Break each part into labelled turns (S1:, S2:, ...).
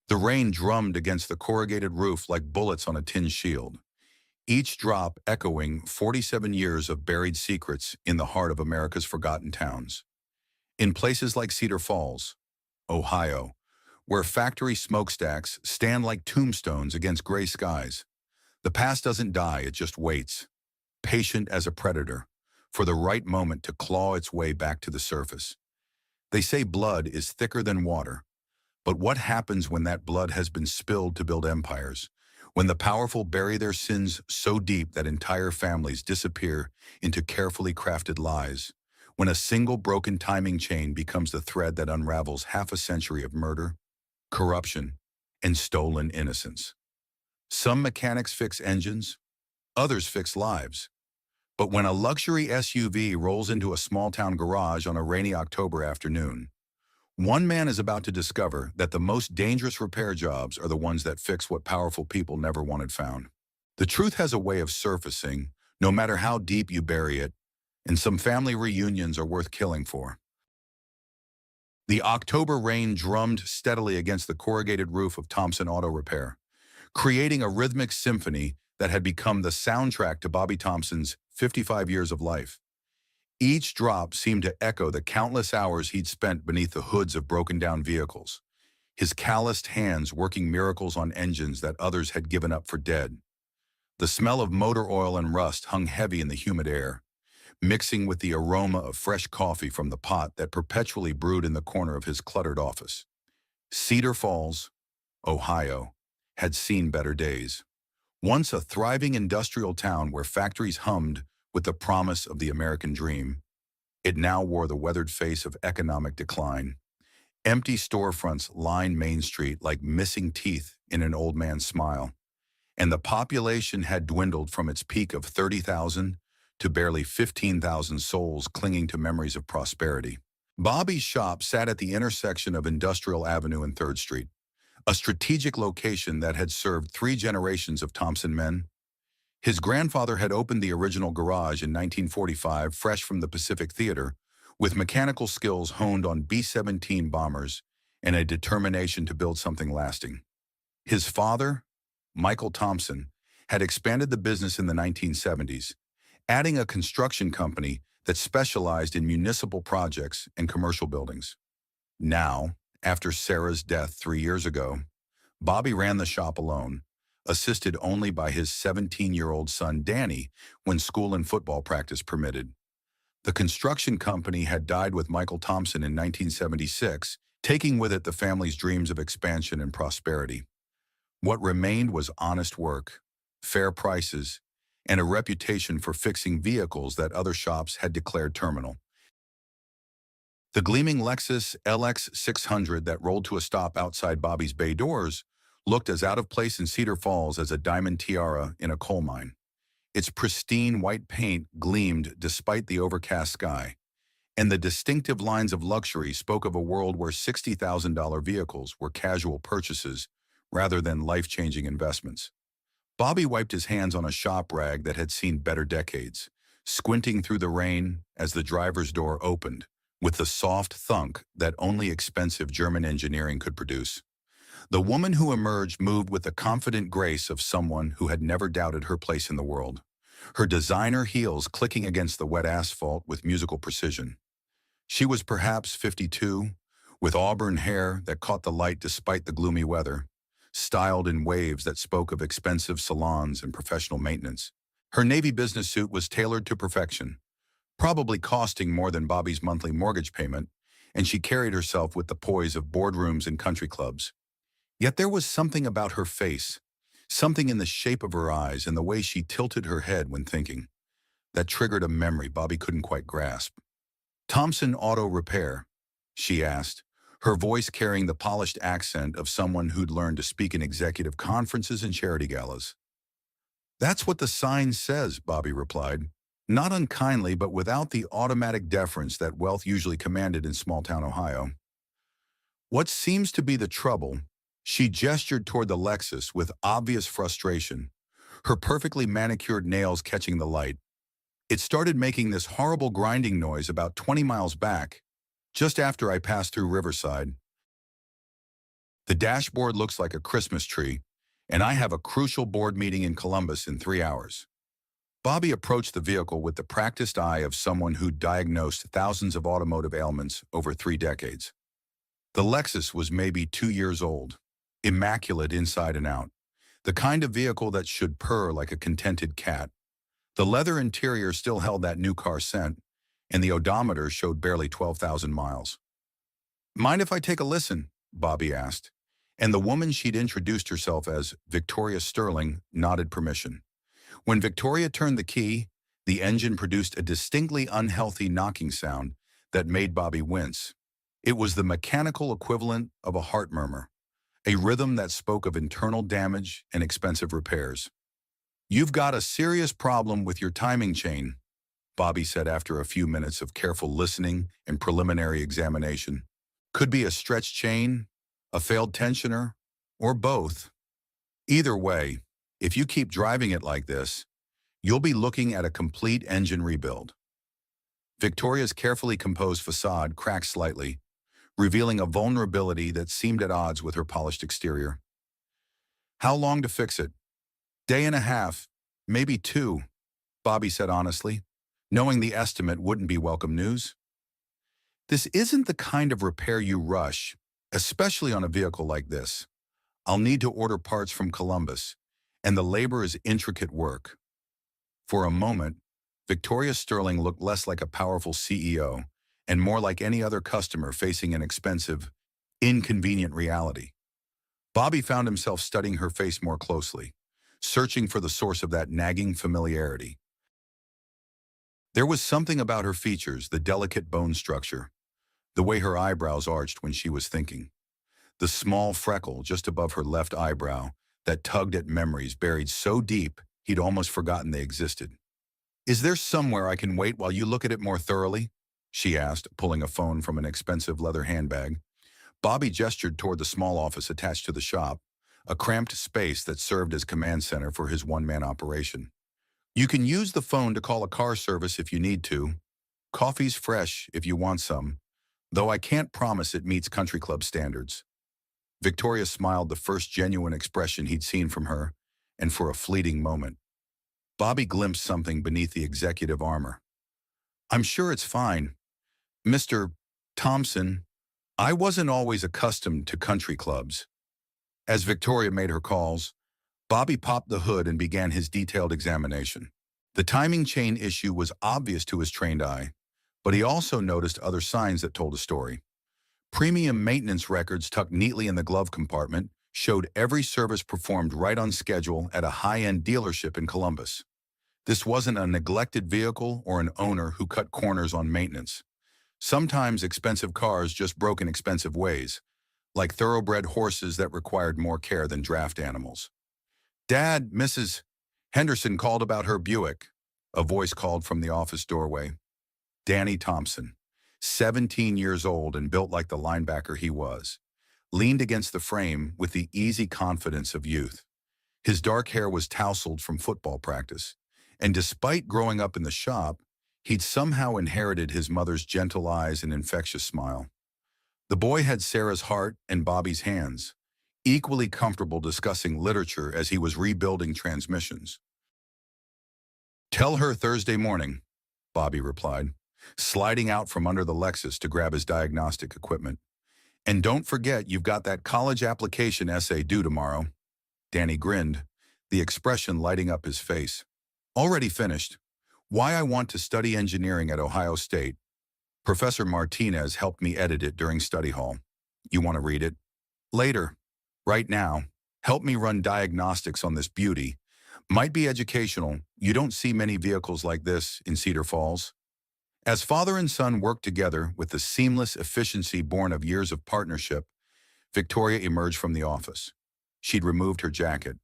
S1: The rain drummed against the corrugated roof like bullets on a tin shield, each drop echoing 47 years of buried secrets in the heart of America's forgotten towns. In places like Cedar Falls, Ohio, where factory smokestacks stand like tombstones against gray skies, the past doesn't die, it just waits, patient as a predator, for the right moment to claw its way back to the surface. They say blood is thicker than water, but what happens when that blood has been spilled to build empires? When the powerful bury their sins so deep that entire families disappear into carefully crafted lies? When a single broken timing chain becomes the thread that unravels half a century of murder, corruption, and stolen innocence? Some mechanics fix engines, others fix lives. But when a luxury SUV rolls into a small-town garage on a rainy October afternoon, one man is about to discover that the most dangerous repair jobs are the ones that fix what powerful people never wanted found. The truth has a way of surfacing, no matter how deep you bury it, and some family reunions are worth killing for. The October rain drummed steadily against the corrugated roof of Thompson Auto Repair, creating a rhythmic symphony that had become the soundtrack to Bobby Thompson's 55 years of life. Each drop seemed to echo the countless hours he'd spent beneath the hoods of broken-down vehicles, his calloused hands working miracles on engines that others had given up for dead. The smell of motor oil and rust hung heavy in the humid air, mixing with the aroma of fresh coffee from the pot that perpetually brewed in the corner of his cluttered office. Cedar Falls, Ohio, had seen better days. Once a thriving industrial town where factories hummed with the promise of the American dream, it now wore the weathered face of economic decline. Empty storefronts lined Main Street like missing teeth in an old man's smile, and the population had dwindled from its peak of 30,000 to barely 15,000 souls clinging to memories of prosperity. Bobby's shop sat at the intersection of Industrial Avenue and 3rd Street, a strategic location that had served 3 generations of Thompson men. His grandfather had opened the original garage in 1945, fresh from the Pacific Theater, with mechanical skills honed on B-17 bombers and a determination to build something lasting. His father, Michael Thompson, had expanded the business in the 1970s, adding a construction company that specialized in municipal projects and commercial buildings. Now, after Sarah's death 3 years ago, Bobby ran the shop alone, assisted only by his 17-year-old son Danny when school and football practice permitted. The construction company had died with Michael Thompson in 1976, taking with it the family's dreams of expansion and prosperity. What remained was honest work, fair prices, and a reputation for fixing vehicles that other shops had declared terminal. The gleaming Lexus LX 600 that rolled to a stop outside Bobby's bay doors looked as out of place in Cedar Falls as a diamond tiara in a coal mine. Its pristine white paint gleamed despite the overcast sky, and the distinctive lines of luxury spoke of a world where $60,000 vehicles were casual purchases rather than life-changing investments. Bobby wiped his hands on a shop rag that had seen better decades, squinting through the rain as the driver's door opened, with the soft thunk that only expensive German engineering could produce. The woman who emerged moved with the confident grace of someone who had never doubted her place in the world, her designer heels clicking against the wet asphalt with musical precision. She was perhaps 52, with auburn hair that caught the light despite the gloomy weather, styled in waves that spoke of expensive salons and professional maintenance. Her navy business suit was tailored to perfection, probably costing more than Bobby's monthly mortgage payment, and she carried herself with the poise of boardrooms and country clubs. Yet there was something about her face, something in the shape of her eyes and the way she tilted her head when thinking, that triggered a memory Bobby couldn't quite grasp. "Thompson Auto Repair?" she asked, her voice carrying the polished accent of someone who'd learned to speak in executive conferences and charity galas. "That's what the sign says," Bobby replied, not unkindly but without the automatic deference that wealth usually commanded in small-town Ohio. What seems to be the trouble? She gestured toward the Lexus with obvious frustration, her perfectly manicured nails catching the light. "It started making this horrible grinding noise about 20 miles back, just after I passed through Riverside." The dashboard looks like a Christmas tree, and I have a crucial board meeting in Columbus in 3 hours. Bobby approached the vehicle with the practiced eye of someone who'd diagnosed thousands of automotive ailments over 3 decades. The Lexus was maybe 2 years old, immaculate inside and out, the kind of vehicle that should purr like a contented cat. The leather interior still held that new car scent, and the odometer showed barely 12,000 miles. Mind if I take a listen? Bobby asked, and the woman she'd introduced herself as Victoria Sterling nodded permission. When Victoria turned the key, the engine produced a distinctly unhealthy knocking sound that made Bobby wince. It was the mechanical equivalent of a heart murmur, a rhythm that spoke of internal damage and expensive repairs. "You've got a serious problem with your timing chain," Bobby said after a few minutes of careful listening and preliminary examination. "Could be a stretched chain, a failed tensioner, or both. Either way, if you keep driving it like this, you'll be looking at a complete engine rebuild." Victoria's carefully composed facade cracked slightly, revealing a vulnerability that seemed at odds with her polished exterior. "How long to fix it?" "Day and a half, maybe 2, Bobby said honestly, knowing the estimate wouldn't be welcome news. "This isn't the kind of repair you rush, especially on a vehicle like this. I'll need to order parts from Columbus, and the labor is intricate work." For a moment, Victoria Sterling looked less like a powerful CEO and more like any other customer facing an expensive, inconvenient reality. Bobby found himself studying her face more closely, searching for the source of that nagging familiarity. There was something about her features, the delicate bone structure, the way her eyebrows arched when she was thinking, the small freckle just above her left eyebrow that tugged at memories buried so deep he'd almost forgotten they existed. "Is there somewhere I can wait while you look at it more thoroughly?" she asked, pulling a phone from an expensive leather handbag. Bobby gestured toward the small office attached to the shop, a cramped space that served as command center for his one-man operation. "You can use the phone to call a car service if you need to. Coffee's fresh if you want some, though I can't promise it meets country club standards." Victoria smiled, the first genuine expression he'd seen from her, and for a fleeting moment, Bobby glimpsed something beneath the executive armor. "I'm sure it's fine. Mr. Thompson, I wasn't always accustomed to country clubs." As Victoria made her calls, Bobby popped the hood and began his detailed examination. The timing chain issue was obvious to his trained eye, but he also noticed other signs that told a story. Premium maintenance records tucked neatly in the glove compartment showed every service performed right on schedule at a high-end dealership in Columbus. This wasn't a neglected vehicle or an owner who cut corners on maintenance. Sometimes expensive cars just broke in expensive ways, like thoroughbred horses that required more care than draft animals. "Dad, Mrs. Henderson called about her Buick," a voice called from the office doorway. Danny Thompson, 17 years old and built like the linebacker he was, leaned against the frame with the easy confidence of youth. His dark hair was tousled from football practice, and despite growing up in the shop, he'd somehow inherited his mother's gentle eyes and infectious smile. The boy had Sarah's heart and Bobby's hands, equally comfortable discussing literature as he was rebuilding transmissions. "Tell her Thursday morning," Bobby replied, sliding out from under the Lexus to grab his diagnostic equipment. "And don't forget you've got that college application essay due tomorrow." Danny grinned, the expression lighting up his face. "Already finished. Why I want to study engineering at Ohio State. Professor Martinez helped me edit it during study hall. You want to read it?" "Later. Right now, help me run diagnostics on this beauty. Might be educational. You don't see many vehicles like this in Cedar Falls." As father and son worked together with the seamless efficiency born of years of partnership, Victoria emerged from the office. She'd removed her jacket,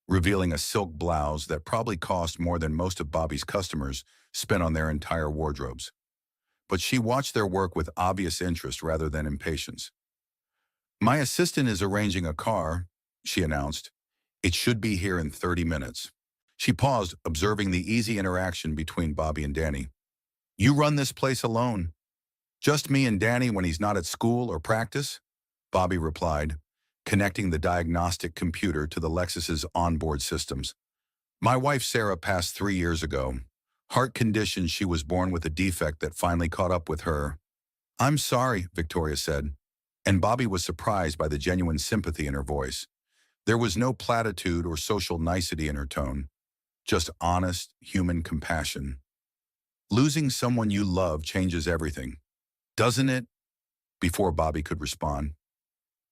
S1: revealing a silk blouse that probably cost more than most of Bobby's customers spent on their entire wardrobes. But she watched their work with obvious interest rather than impatience. "My assistant is arranging a car," she announced. "It should be here in 30 minutes. She paused, observing the easy interaction between Bobby and Danny. "You run this place alone?" "Just me and Danny when he's not at school or practice," Bobby replied, connecting the diagnostic computer to the Lexus's onboard systems. My wife Sarah passed 3 years ago. Heart condition, she was born with a defect that finally caught up with her. I'm sorry, Victoria said, and Bobby was surprised by the genuine sympathy in her voice. There was no platitude or social nicety in her tone, just honest, human compassion. Losing someone you love changes everything, doesn't it? Before Bobby could respond,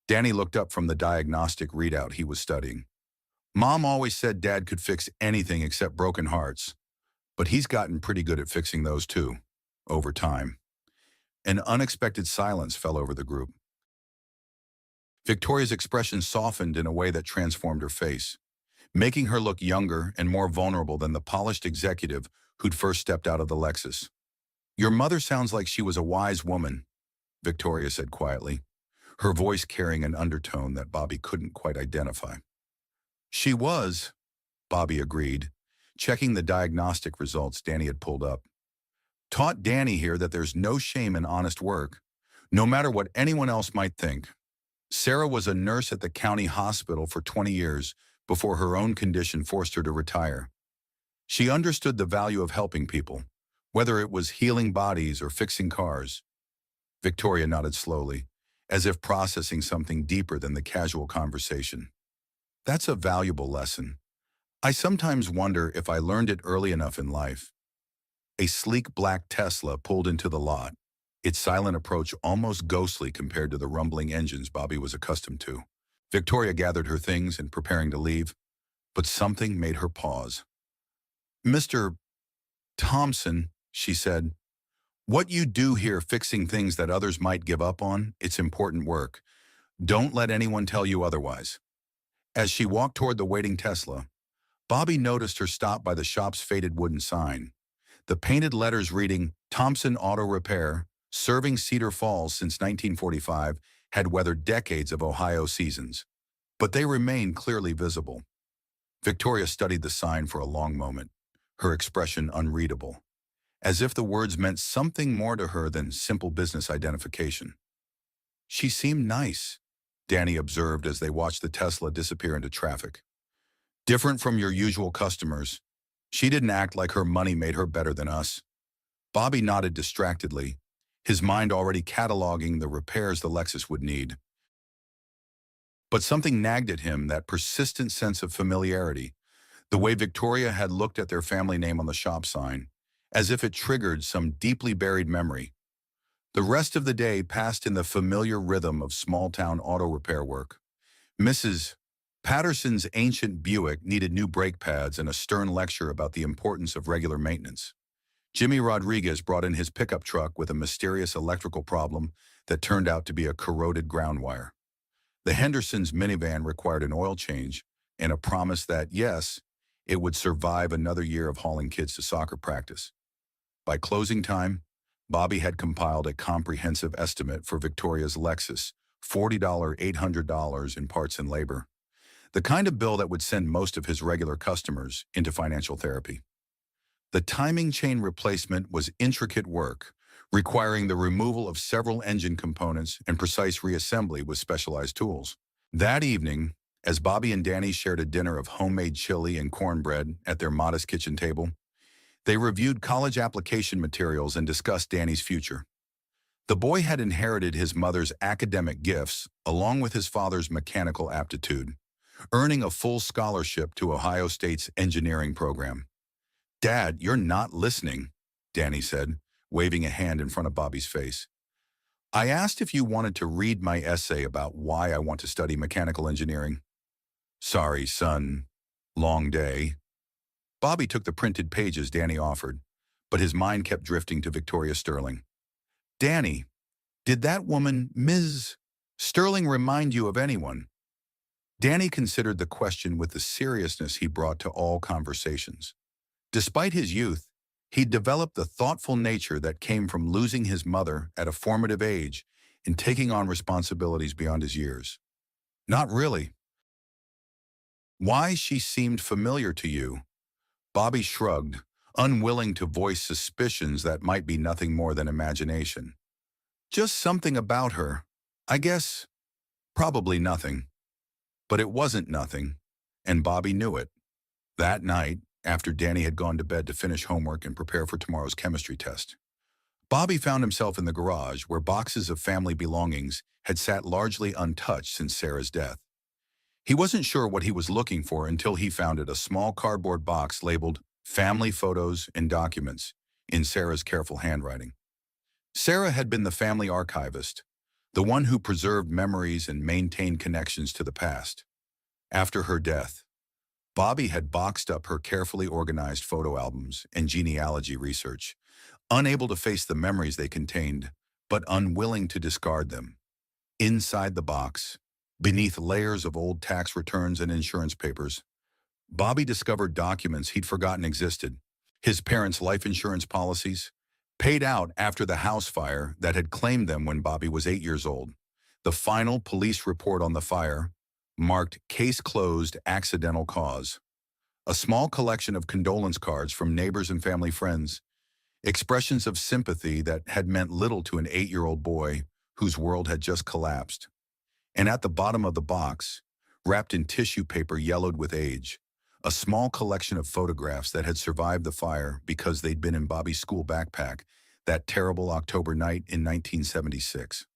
S1: Danny looked up from the diagnostic readout he was studying. Mom always said Dad could fix anything except broken hearts, but he's gotten pretty good at fixing those too, over time. An unexpected silence fell over the group. Victoria's expression softened in a way that transformed her face, making her look younger and more vulnerable than the polished executive who'd first stepped out of the Lexus. Your mother sounds like she was a wise woman, Victoria said quietly, her voice carrying an undertone that Bobby couldn't quite identify. She was, Bobby agreed, checking the diagnostic results Danny had pulled up. Taught Danny here that there's no shame in honest work, no matter what anyone else might think. Sarah was a nurse at the county hospital for 20 years before her own condition forced her to retire. She understood the value of helping people, whether it was healing bodies or fixing cars. Victoria nodded slowly, as if processing something deeper than the casual conversation. That's a valuable lesson. I sometimes wonder if I learned it early enough in life. A sleek black Tesla pulled into the lot, its silent approach almost ghostly compared to the rumbling engines Bobby was accustomed to. Victoria gathered her things and preparing to leave, but something made her pause. Mr. Thompson, she said, what you do here fixing things that others might give up on, it's important work. Don't let anyone tell you otherwise. As she walked toward the waiting Tesla, Bobby noticed her stop by the shop's faded wooden sign. The painted letters reading, Thompson Auto Repair, serving Cedar Falls since 1945, had weathered decades of Ohio seasons, but they remained clearly visible. Victoria studied the sign for a long moment, her expression unreadable, as if the words meant something more to her than simple business identification. She seemed nice, Danny observed as they watched the Tesla disappear into traffic. Different from your usual customers, she didn't act like her money made her better than us. Bobby nodded distractedly, his mind already cataloging the repairs the Lexus would need. But something nagged at him, that persistent sense of familiarity, the way Victoria had looked at their family name on the shop sign, as if it triggered some deeply buried memory. The rest of the day passed in the familiar rhythm of small-town auto repair work. Mrs. Patterson's ancient Buick needed new brake pads and a stern lecture about the importance of regular maintenance. Jimmy Rodriguez brought in his pickup truck with a mysterious electrical problem that turned out to be a corroded ground wire. The Hendersons' minivan required an oil change and a promise that, yes, it would survive another year of hauling kids to soccer practice. By closing time, Bobby had compiled a comprehensive estimate for Victoria's Lexus, $40, $800 in parts and labor. The kind of bill that would send most of his regular customers into financial therapy. The timing chain replacement was intricate work, requiring the removal of several engine components and precise reassembly with specialized tools. That evening, as Bobby and Danny shared a dinner of homemade chili and cornbread at their modest kitchen table, they reviewed college application materials and discussed Danny's future. The boy had inherited his mother's academic gifts along with his father's mechanical aptitude, earning a full scholarship to Ohio State's engineering program. Dad, you're not listening, Danny said, waving a hand in front of Bobby's face. I asked if you wanted to read my essay about why I want to study mechanical engineering. Sorry, son. Long day. Bobby took the printed pages Danny offered, but his mind kept drifting to Victoria Sterling. Danny, did that woman, Ms. Sterling, remind you of anyone? Danny considered the question with the seriousness he brought to all conversations. Despite his youth, he'd developed the thoughtful nature that came from losing his mother at a formative age and taking on responsibilities beyond his years. Not really. Why she seemed familiar to you? Bobby shrugged, unwilling to voice suspicions that might be nothing more than imagination. Just something about her. I guess, probably nothing. But it wasn't nothing, and Bobby knew it. That night, after Danny had gone to bed to finish homework and prepare for tomorrow's chemistry test, Bobby found himself in the garage where boxes of family belongings had sat largely untouched since Sarah's death. He wasn't sure what he was looking for until he found it, a small cardboard box labeled Family Photos and Documents in Sarah's careful handwriting. Sarah had been the family archivist, the one who preserved memories and maintained connections to the past. After her death, Bobby had boxed up her carefully organized photo albums and genealogy research, unable to face the memories they contained, but unwilling to discard them. Inside the box, beneath layers of old tax returns and insurance papers, Bobby discovered documents he'd forgotten existed. His parents' life insurance policies, paid out after the house fire that had claimed them when Bobby was 8 years old. The final police report on the fire, marked Case Closed, Accidental Cause. A small collection of condolence cards from neighbors and family friends, expressions of sympathy that had meant little to an 8-year-old boy whose world had just collapsed. And at the bottom of the box, wrapped in tissue paper yellowed with age, a small collection of photographs that had survived the fire because they'd been in Bobby's school backpack that terrible October night in 1976.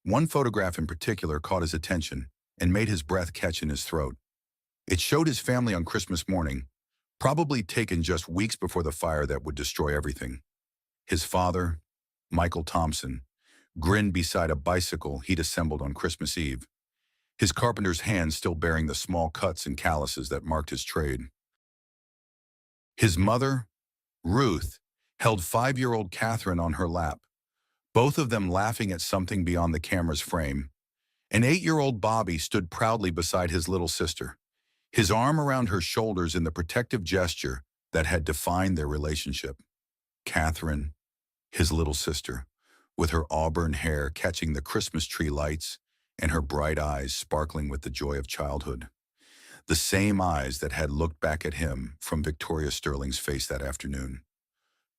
S1: One photograph in particular caught his attention and made his breath catch in his throat. It showed his family on Christmas morning, probably taken just weeks before the fire that would destroy everything. His father, Michael Thompson, grinned beside a bicycle he'd assembled on Christmas Eve, his carpenter's hand still bearing the small cuts and calluses that marked his trade. His mother, Ruth, held 5-year-old Catherine on her lap, both of them laughing at something beyond the camera's frame. And 8-year-old Bobby stood proudly beside his little sister, his arm around her shoulders in the protective gesture that had defined their relationship. Catherine, his little sister, with her auburn hair catching the Christmas tree lights and her bright eyes sparkling with the joy of childhood. The same eyes that had looked back at him from Victoria Sterling's face that afternoon.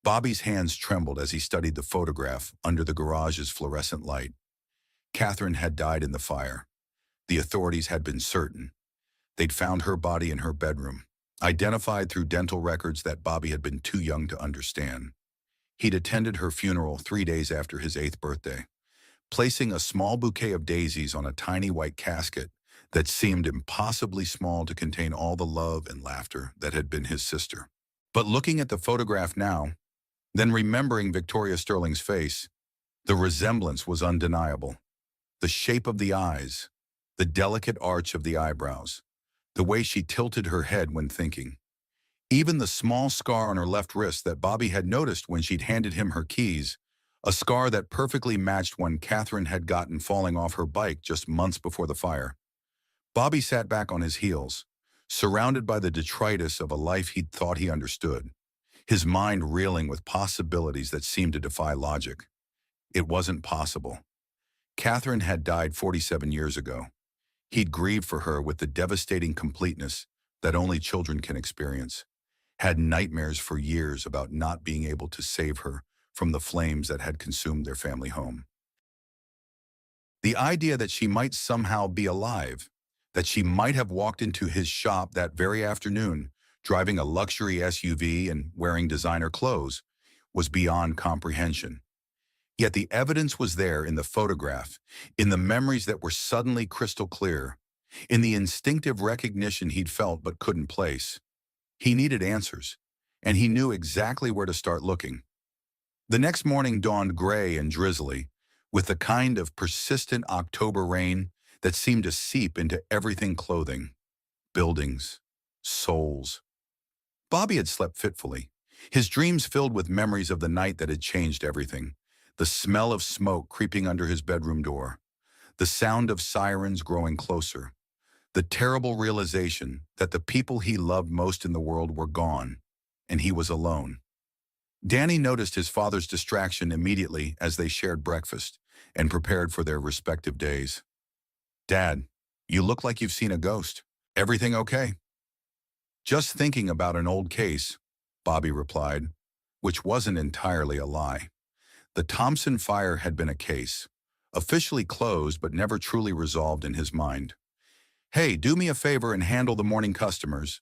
S1: Bobby's hands trembled as he studied the photograph under the garage's fluorescent light. Catherine had died in the fire. The authorities had been certain. They'd found her body in her bedroom, identified through dental records that Bobby had been too young to understand. He'd attended her funeral 3 days after his 8th birthday, placing a small bouquet of daisies on a tiny white casket that seemed impossibly small to contain all the love and laughter that had been his sister. But looking at the photograph now, then remembering Victoria Sterling's face, the resemblance was undeniable. The shape of the eyes, the delicate arch of the eyebrows, the way she tilted her head when thinking. Even the small scar on her left wrist that Bobby had noticed when she'd handed him her keys, a scar that perfectly matched one Catherine had gotten falling off her bike just months before the fire. Bobby sat back on his heels, surrounded by the detritus of a life he'd thought he understood, his mind reeling with possibilities that seemed to defy logic. It wasn't possible. Catherine had died 47 years ago. He'd grieved for her with the devastating completeness that only children can experience, had nightmares for years about not being able to save her from the flames that had consumed their family home. The idea that she might somehow be alive, that she might have walked into his shop that very afternoon, driving a luxury SUV and wearing designer clothes, was beyond comprehension. Yet the evidence was there in the photograph, in the memories that were suddenly crystal clear, in the instinctive recognition he'd felt but couldn't place. He needed answers, and he knew exactly where to start looking. The next morning dawned gray and drizzly, with the kind of persistent October rain that seemed to seep into everything: clothing, buildings, souls. Bobby had slept fitfully, his dreams filled with memories of the night that had changed everything. The smell of smoke creeping under his bedroom door, the sound of sirens growing closer, the terrible realization that the people he loved most in the world were gone, and he was alone. Danny noticed his father's distraction immediately as they shared breakfast and prepared for their respective days. "Dad, you look like you've seen a ghost. Everything okay?" "Just thinking about an old case," Bobby replied, which wasn't entirely a lie. The Thompson fire had been a case, officially closed but never truly resolved in his mind. Hey, do me a favor and handle the morning customers.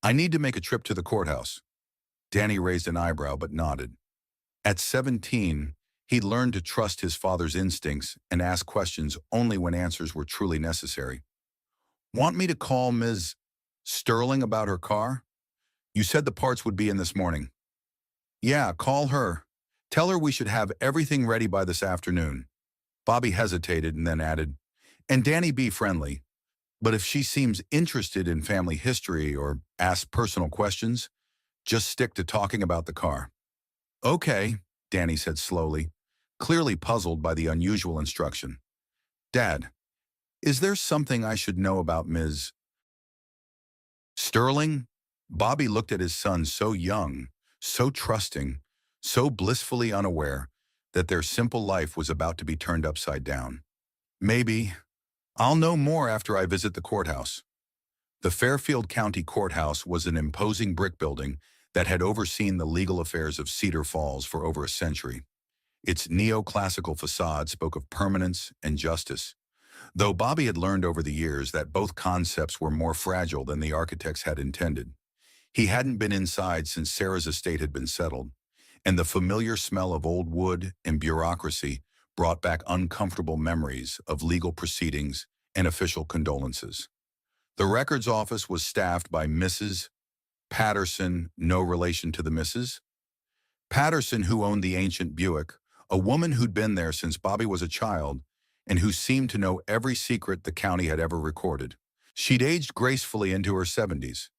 S1: I need to make a trip to the courthouse. Danny raised an eyebrow but nodded. At 17, he'd learned to trust his father's instincts and ask questions only when answers were truly necessary. Want me to call Ms. Sterling about her car? You said the parts would be in this morning. Yeah, call her. Tell her we should have everything ready by this afternoon. Bobby hesitated and then added, and Danny, be friendly. But if she seems interested in family history or asks personal questions, just stick to talking about the car. Okay, Danny said slowly, clearly puzzled by the unusual instruction. Dad, is there something I should know about Ms. Sterling? Bobby looked at his son so young, so trusting, so blissfully unaware that their simple life was about to be turned upside down. Maybe. I'll know more after I visit the courthouse. The Fairfield County Courthouse was an imposing brick building that had overseen the legal affairs of Cedar Falls for over a century. Its neoclassical facade spoke of permanence and justice, though Bobby had learned over the years that both concepts were more fragile than the architects had intended. He hadn't been inside since Sarah's estate had been settled, and the familiar smell of old wood and bureaucracy brought back uncomfortable memories of legal proceedings and official condolences. The records office was staffed by Mrs. Patterson, no relation to the Mrs. Patterson, who owned the ancient Buick, a woman who'd been there since Bobby was a child and who seemed to know every secret the county had ever recorded. She'd aged gracefully into her 70s,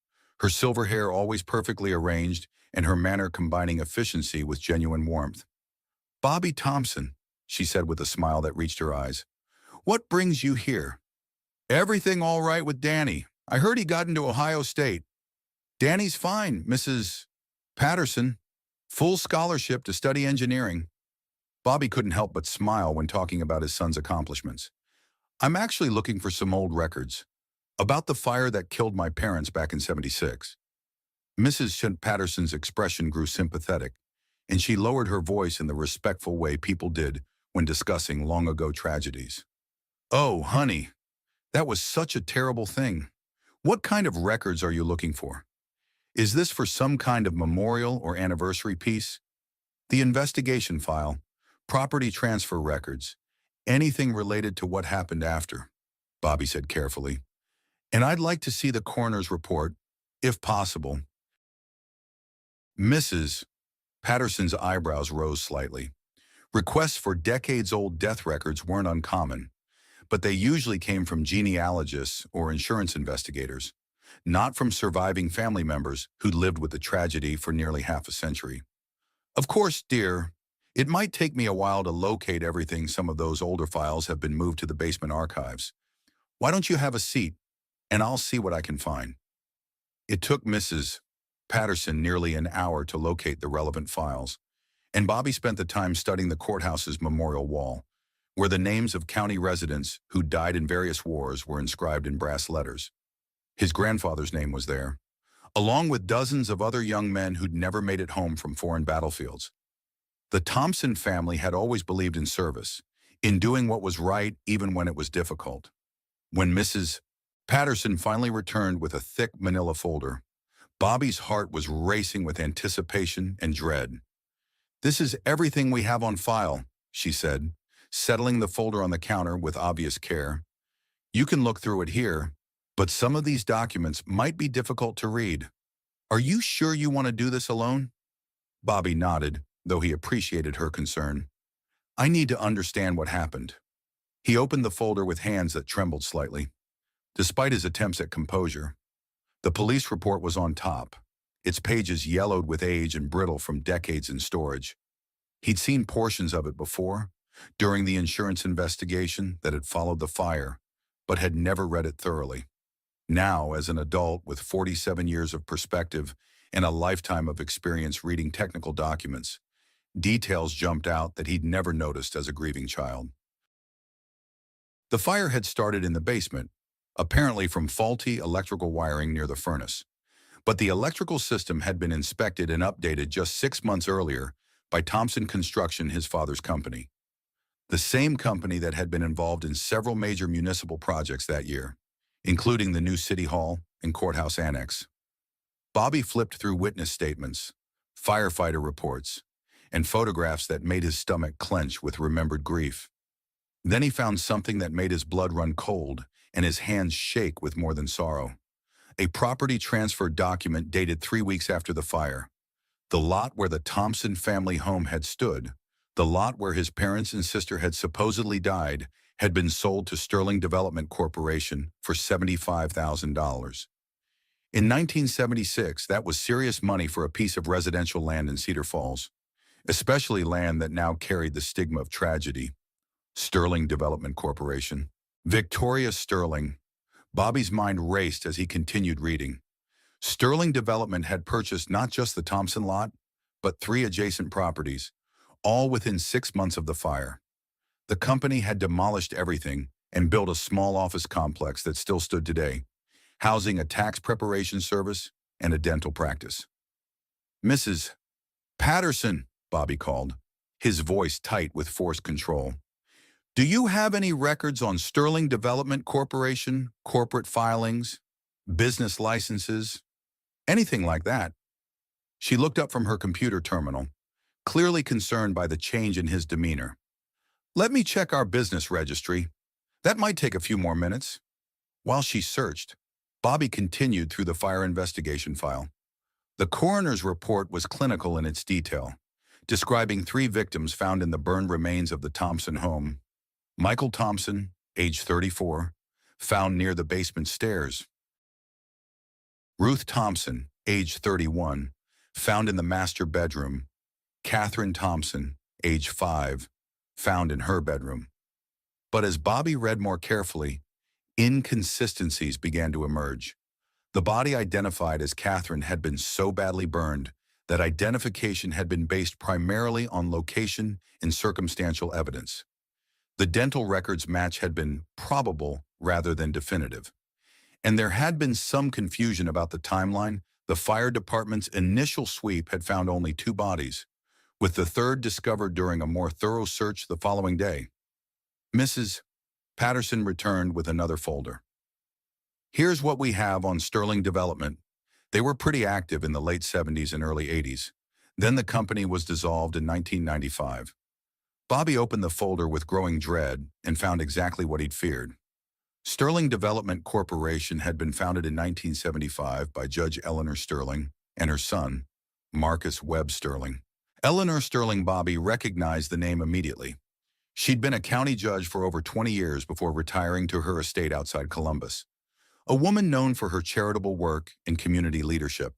S1: her silver hair always perfectly arranged and her manner combining efficiency with genuine warmth. Bobby Thompson, she said with a smile that reached her eyes. What brings you here? Everything all right with Danny. I heard he got into Ohio State. Danny's fine, Mrs. Patterson. Full scholarship to study engineering. Bobby couldn't help but smile when talking about his son's accomplishments. I'm actually looking for some old records about the fire that killed my parents back in '76. Mrs. Patterson's expression grew sympathetic, and she lowered her voice in the respectful way people did when discussing long-ago tragedies. Oh, honey, that was such a terrible thing. What kind of records are you looking for? Is this for some kind of memorial or anniversary piece? The investigation file, property transfer records, anything related to what happened after, Bobby said carefully. And I'd like to see the coroner's report, if possible. Mrs. Patterson's eyebrows rose slightly. Requests for decades-old death records weren't uncommon, but they usually came from genealogists or insurance investigators, not from surviving family members who'd lived with the tragedy for nearly half a century. Of course, dear, it might take me a while to locate everything. Some of those older files have been moved to the basement archives. Why don't you have a seat, and I'll see what I can find. It took Mrs. Patterson nearly an hour to locate the relevant files, and Bobby spent the time studying the courthouse's memorial wall, where the names of county residents who died in various wars were inscribed in brass letters. His grandfather's name was there, along with dozens of other young men who'd never made it home from foreign battlefields. The Thompson family had always believed in service, in doing what was right even when it was difficult. When Mrs. Patterson finally returned with a thick manila folder, Bobby's heart was racing with anticipation and dread. This is everything we have on file, she said, settling the folder on the counter with obvious care. You can look through it here, but some of these documents might be difficult to read. Are you sure you want to do this alone? Bobby nodded, though he appreciated her concern. I need to understand what happened. He opened the folder with hands that trembled slightly. Despite his attempts at composure, the police report was on top, its pages yellowed with age and brittle from decades in storage. He'd seen portions of it before, during the insurance investigation that had followed the fire, but had never read it thoroughly. Now, as an adult with 47 years of perspective and a lifetime of experience reading technical documents, details jumped out that he'd never noticed as a grieving child. The fire had started in the basement, apparently from faulty electrical wiring near the furnace. But the electrical system had been inspected and updated just 6 months earlier by Thompson Construction, his father's company. The same company that had been involved in several major municipal projects that year. including the new city hall and courthouse annex. Bobby flipped through witness statements, firefighter reports, and photographs that made his stomach clench with remembered grief. Then he found something that made his blood run cold and his hands shake with more than sorrow. A property transfer document dated 3 weeks after the fire. The lot where the Thompson family home had stood, the lot where his parents and sister had supposedly died, had been sold to Sterling Development Corporation for $75,000. In 1976, that was serious money for a piece of residential land in Cedar Falls, especially land that now carried the stigma of tragedy. Sterling Development Corporation. Victoria Sterling. Bobby's mind raced as he continued reading. Sterling Development had purchased not just the Thompson lot, but 3 adjacent properties, all within 6 months of the fire. The company had demolished everything and built a small office complex that still stood today, housing a tax preparation service and a dental practice. "Mrs. Patterson," Bobby called, his voice tight with forced control. "Do you have any records on Sterling Development Corporation, corporate filings, business licenses, anything like that?" She looked up from her computer terminal, clearly concerned by the change in his demeanor. "Let me check our business registry. That might take a few more minutes." While she searched, Bobby continued through the fire investigation file. The coroner's report was clinical in its detail, describing 3 victims found in the burned remains of the Thompson home. Michael Thompson, age 34, found near the basement stairs. Ruth Thompson, age 31, found in the master bedroom. Catherine Thompson, age 5, found in her bedroom. But as Bobby read more carefully, inconsistencies began to emerge. The body identified as Catherine had been so badly burned that identification had been based primarily on location and circumstantial evidence. The dental records match had been probable rather than definitive. And there had been some confusion about the timeline. The fire department's initial sweep had found only 2 bodies, with the 3rd discovered during a more thorough search the following day. Mrs. Patterson returned with another folder. "Here's what we have on Sterling Development. They were pretty active in the late 70s and early 80s. Then the company was dissolved in 1995. Bobby opened the folder with growing dread and found exactly what he'd feared. Sterling Development Corporation had been founded in 1975 by Judge Eleanor Sterling and her son, Marcus Webb Sterling. Eleanor Sterling Bobby recognized the name immediately. She'd been a county judge for over 20 years before retiring to her estate outside Columbus, a woman known for her charitable work and community leadership.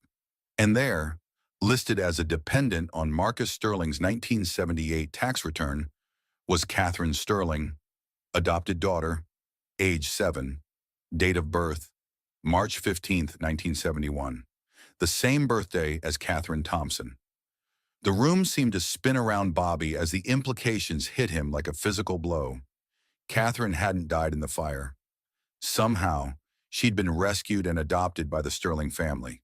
S1: And there, listed as a dependent on Marcus Sterling's 1978 tax return, was Catherine Sterling, adopted daughter, age 7, date of birth, March 15, 1971, the same birthday as Catherine Thompson. The room seemed to spin around Bobby as the implications hit him like a physical blow. Catherine hadn't died in the fire. Somehow, she'd been rescued and adopted by the Sterling family,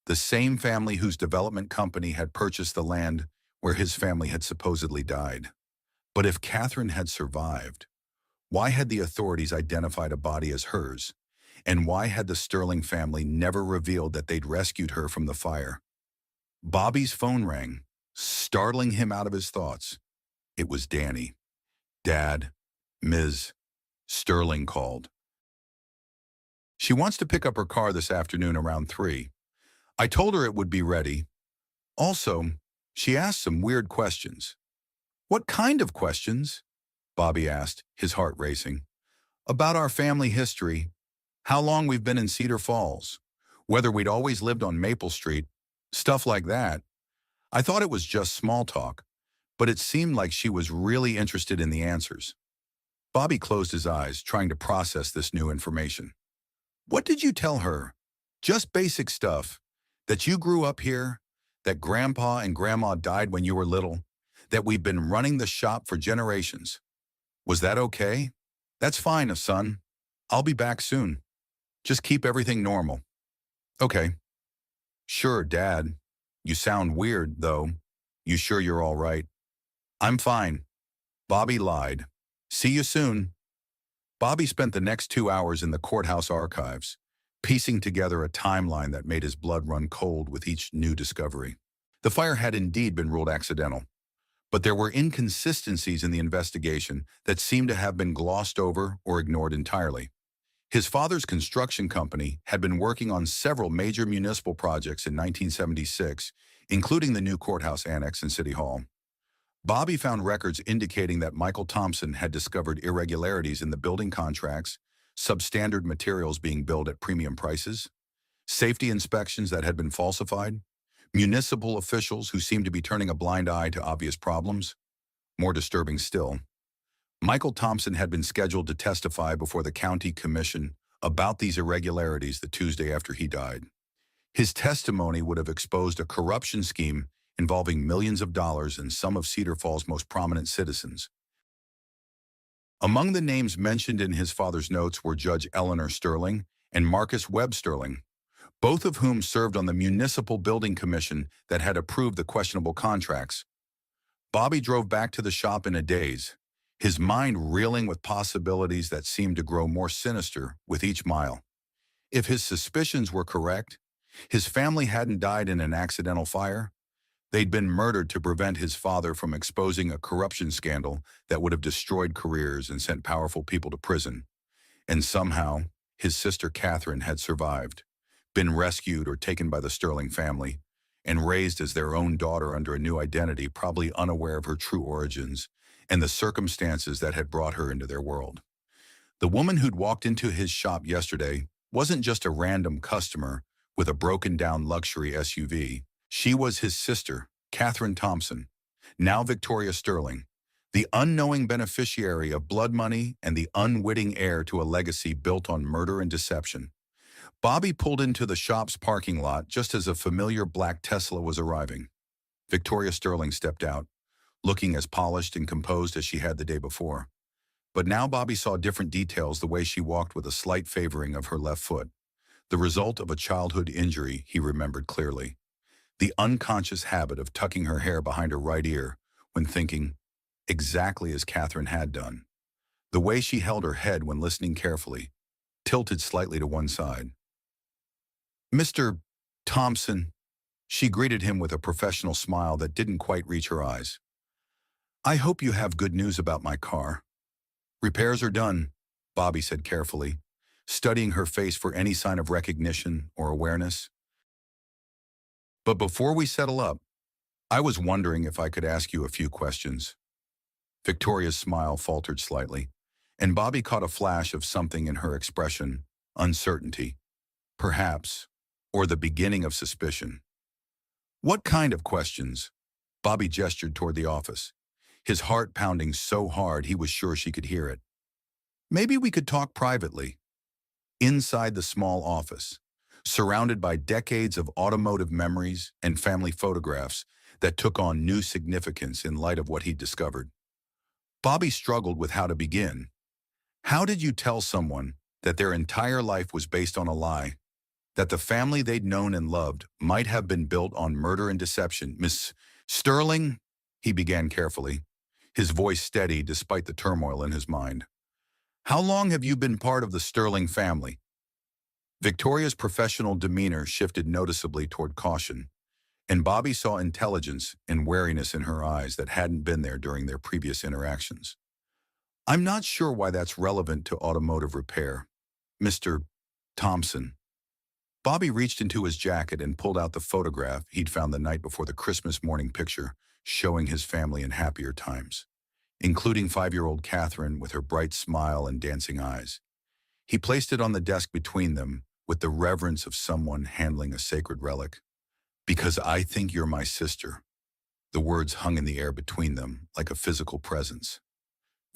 S1: the same family whose development company had purchased the land where his family had supposedly died. But if Catherine had survived, why had the authorities identified a body as hers? And why had the Sterling family never revealed that they'd rescued her from the fire? Bobby's phone rang, startling him out of his thoughts. It was Danny. "Dad, Ms. Sterling called. She wants to pick up her car this afternoon around 3. I told her it would be ready. Also, she asked some weird questions." "What kind of questions?" Bobby asked, his heart racing. "About our family history, how long we've been in Cedar Falls, whether we'd always lived on Maple Street, stuff like that. I thought it was just small talk, but it seemed like she was really interested in the answers." Bobby closed his eyes, trying to process this new information. "What did you tell her?" "Just basic stuff. That you grew up here, that Grandpa and Grandma died when you were little, that we've been running the shop for generations. Was that okay?" "That's fine, son. I'll be back soon. Just keep everything normal." "Okay." "Sure, Dad. You sound weird, though. You sure you're all right?" "I'm fine." Bobby lied. "See you soon." Bobby spent the next 2 hours in the courthouse archives, piecing together a timeline that made his blood run cold with each new discovery. The fire had indeed been ruled accidental, but there were inconsistencies in the investigation that seemed to have been glossed over or ignored entirely. His father's construction company had been working on several major municipal projects in 1976, including the new courthouse annex and City Hall. Bobby found records indicating that Michael Thompson had discovered irregularities in the building contracts, substandard materials being billed at premium prices, safety inspections that had been falsified, municipal officials who seemed to be turning a blind eye to obvious problems. More disturbing still, Michael Thompson had been scheduled to testify before the county commission about these irregularities the Tuesday after he died. His testimony would have exposed a corruption scheme involving millions of dollars in some of Cedar Falls' most prominent citizens. Among the names mentioned in his father's notes were Judge Eleanor Sterling and Marcus Webb Sterling, both of whom served on the Municipal Building Commission that had approved the questionable contracts. Bobby drove back to the shop in a daze, his mind reeling with possibilities that seemed to grow more sinister with each mile. If his suspicions were correct, his family hadn't died in an accidental fire. They'd been murdered to prevent his father from exposing a corruption scandal that would have destroyed careers and sent powerful people to prison. And somehow, his sister Catherine had survived, been rescued or taken by the Sterling family, and raised as their own daughter under a new identity, probably unaware of her true origins and the circumstances that had brought her into their world. The woman who'd walked into his shop yesterday wasn't just a random customer with a broken-down luxury SUV. She was his sister, Catherine Thompson, now Victoria Sterling, the unknowing beneficiary of blood money and the unwitting heir to a legacy built on murder and deception. Bobby pulled into the shop's parking lot just as a familiar black Tesla was arriving. Victoria Sterling stepped out, looking as polished and composed as she had the day before. But now Bobby saw different details, the way she walked with a slight favoring of her left foot, the result of a childhood injury he remembered clearly. The unconscious habit of tucking her hair behind her right ear when thinking, exactly as Catherine had done. The way she held her head when listening carefully, tilted slightly to one side. "Mr. Thompson," she greeted him with a professional smile that didn't quite reach her eyes. "I hope you have good news about my car." "Repairs are done," Bobby said carefully, studying her face for any sign of recognition or awareness. "But before we settle up, I was wondering if I could ask you a few questions." Victoria's smile faltered slightly, and Bobby caught a flash of something in her expression, uncertainty, perhaps, or the beginning of suspicion. "What kind of questions?" Bobby gestured toward the office, his heart pounding so hard he was sure she could hear it. "Maybe we could talk privately." Inside the small office, surrounded by decades of automotive memories and family photographs that took on new significance in light of what he'd discovered, Bobby struggled with how to begin. How did you tell someone that their entire life was based on a lie, that the family they'd known and loved might have been built on murder and deception? "Miss Sterling," he began carefully, his voice steady despite the turmoil in his mind. "How long have you been part of the Sterling family?" Victoria's professional demeanor shifted noticeably toward caution, and Bobby saw intelligence and wariness in her eyes that hadn't been there during their previous interactions. "I'm not sure why that's relevant to automotive repair, Mr. Thompson." Bobby reached into his jacket and pulled out the photograph he'd found the night before, the Christmas morning picture showing his family in happier times, including 5-year-old Catherine with her bright smile and dancing eyes. He placed it on the desk between them with the reverence of someone handling a sacred relic. "Because I think you're my sister." The words hung in the air between them like a physical presence.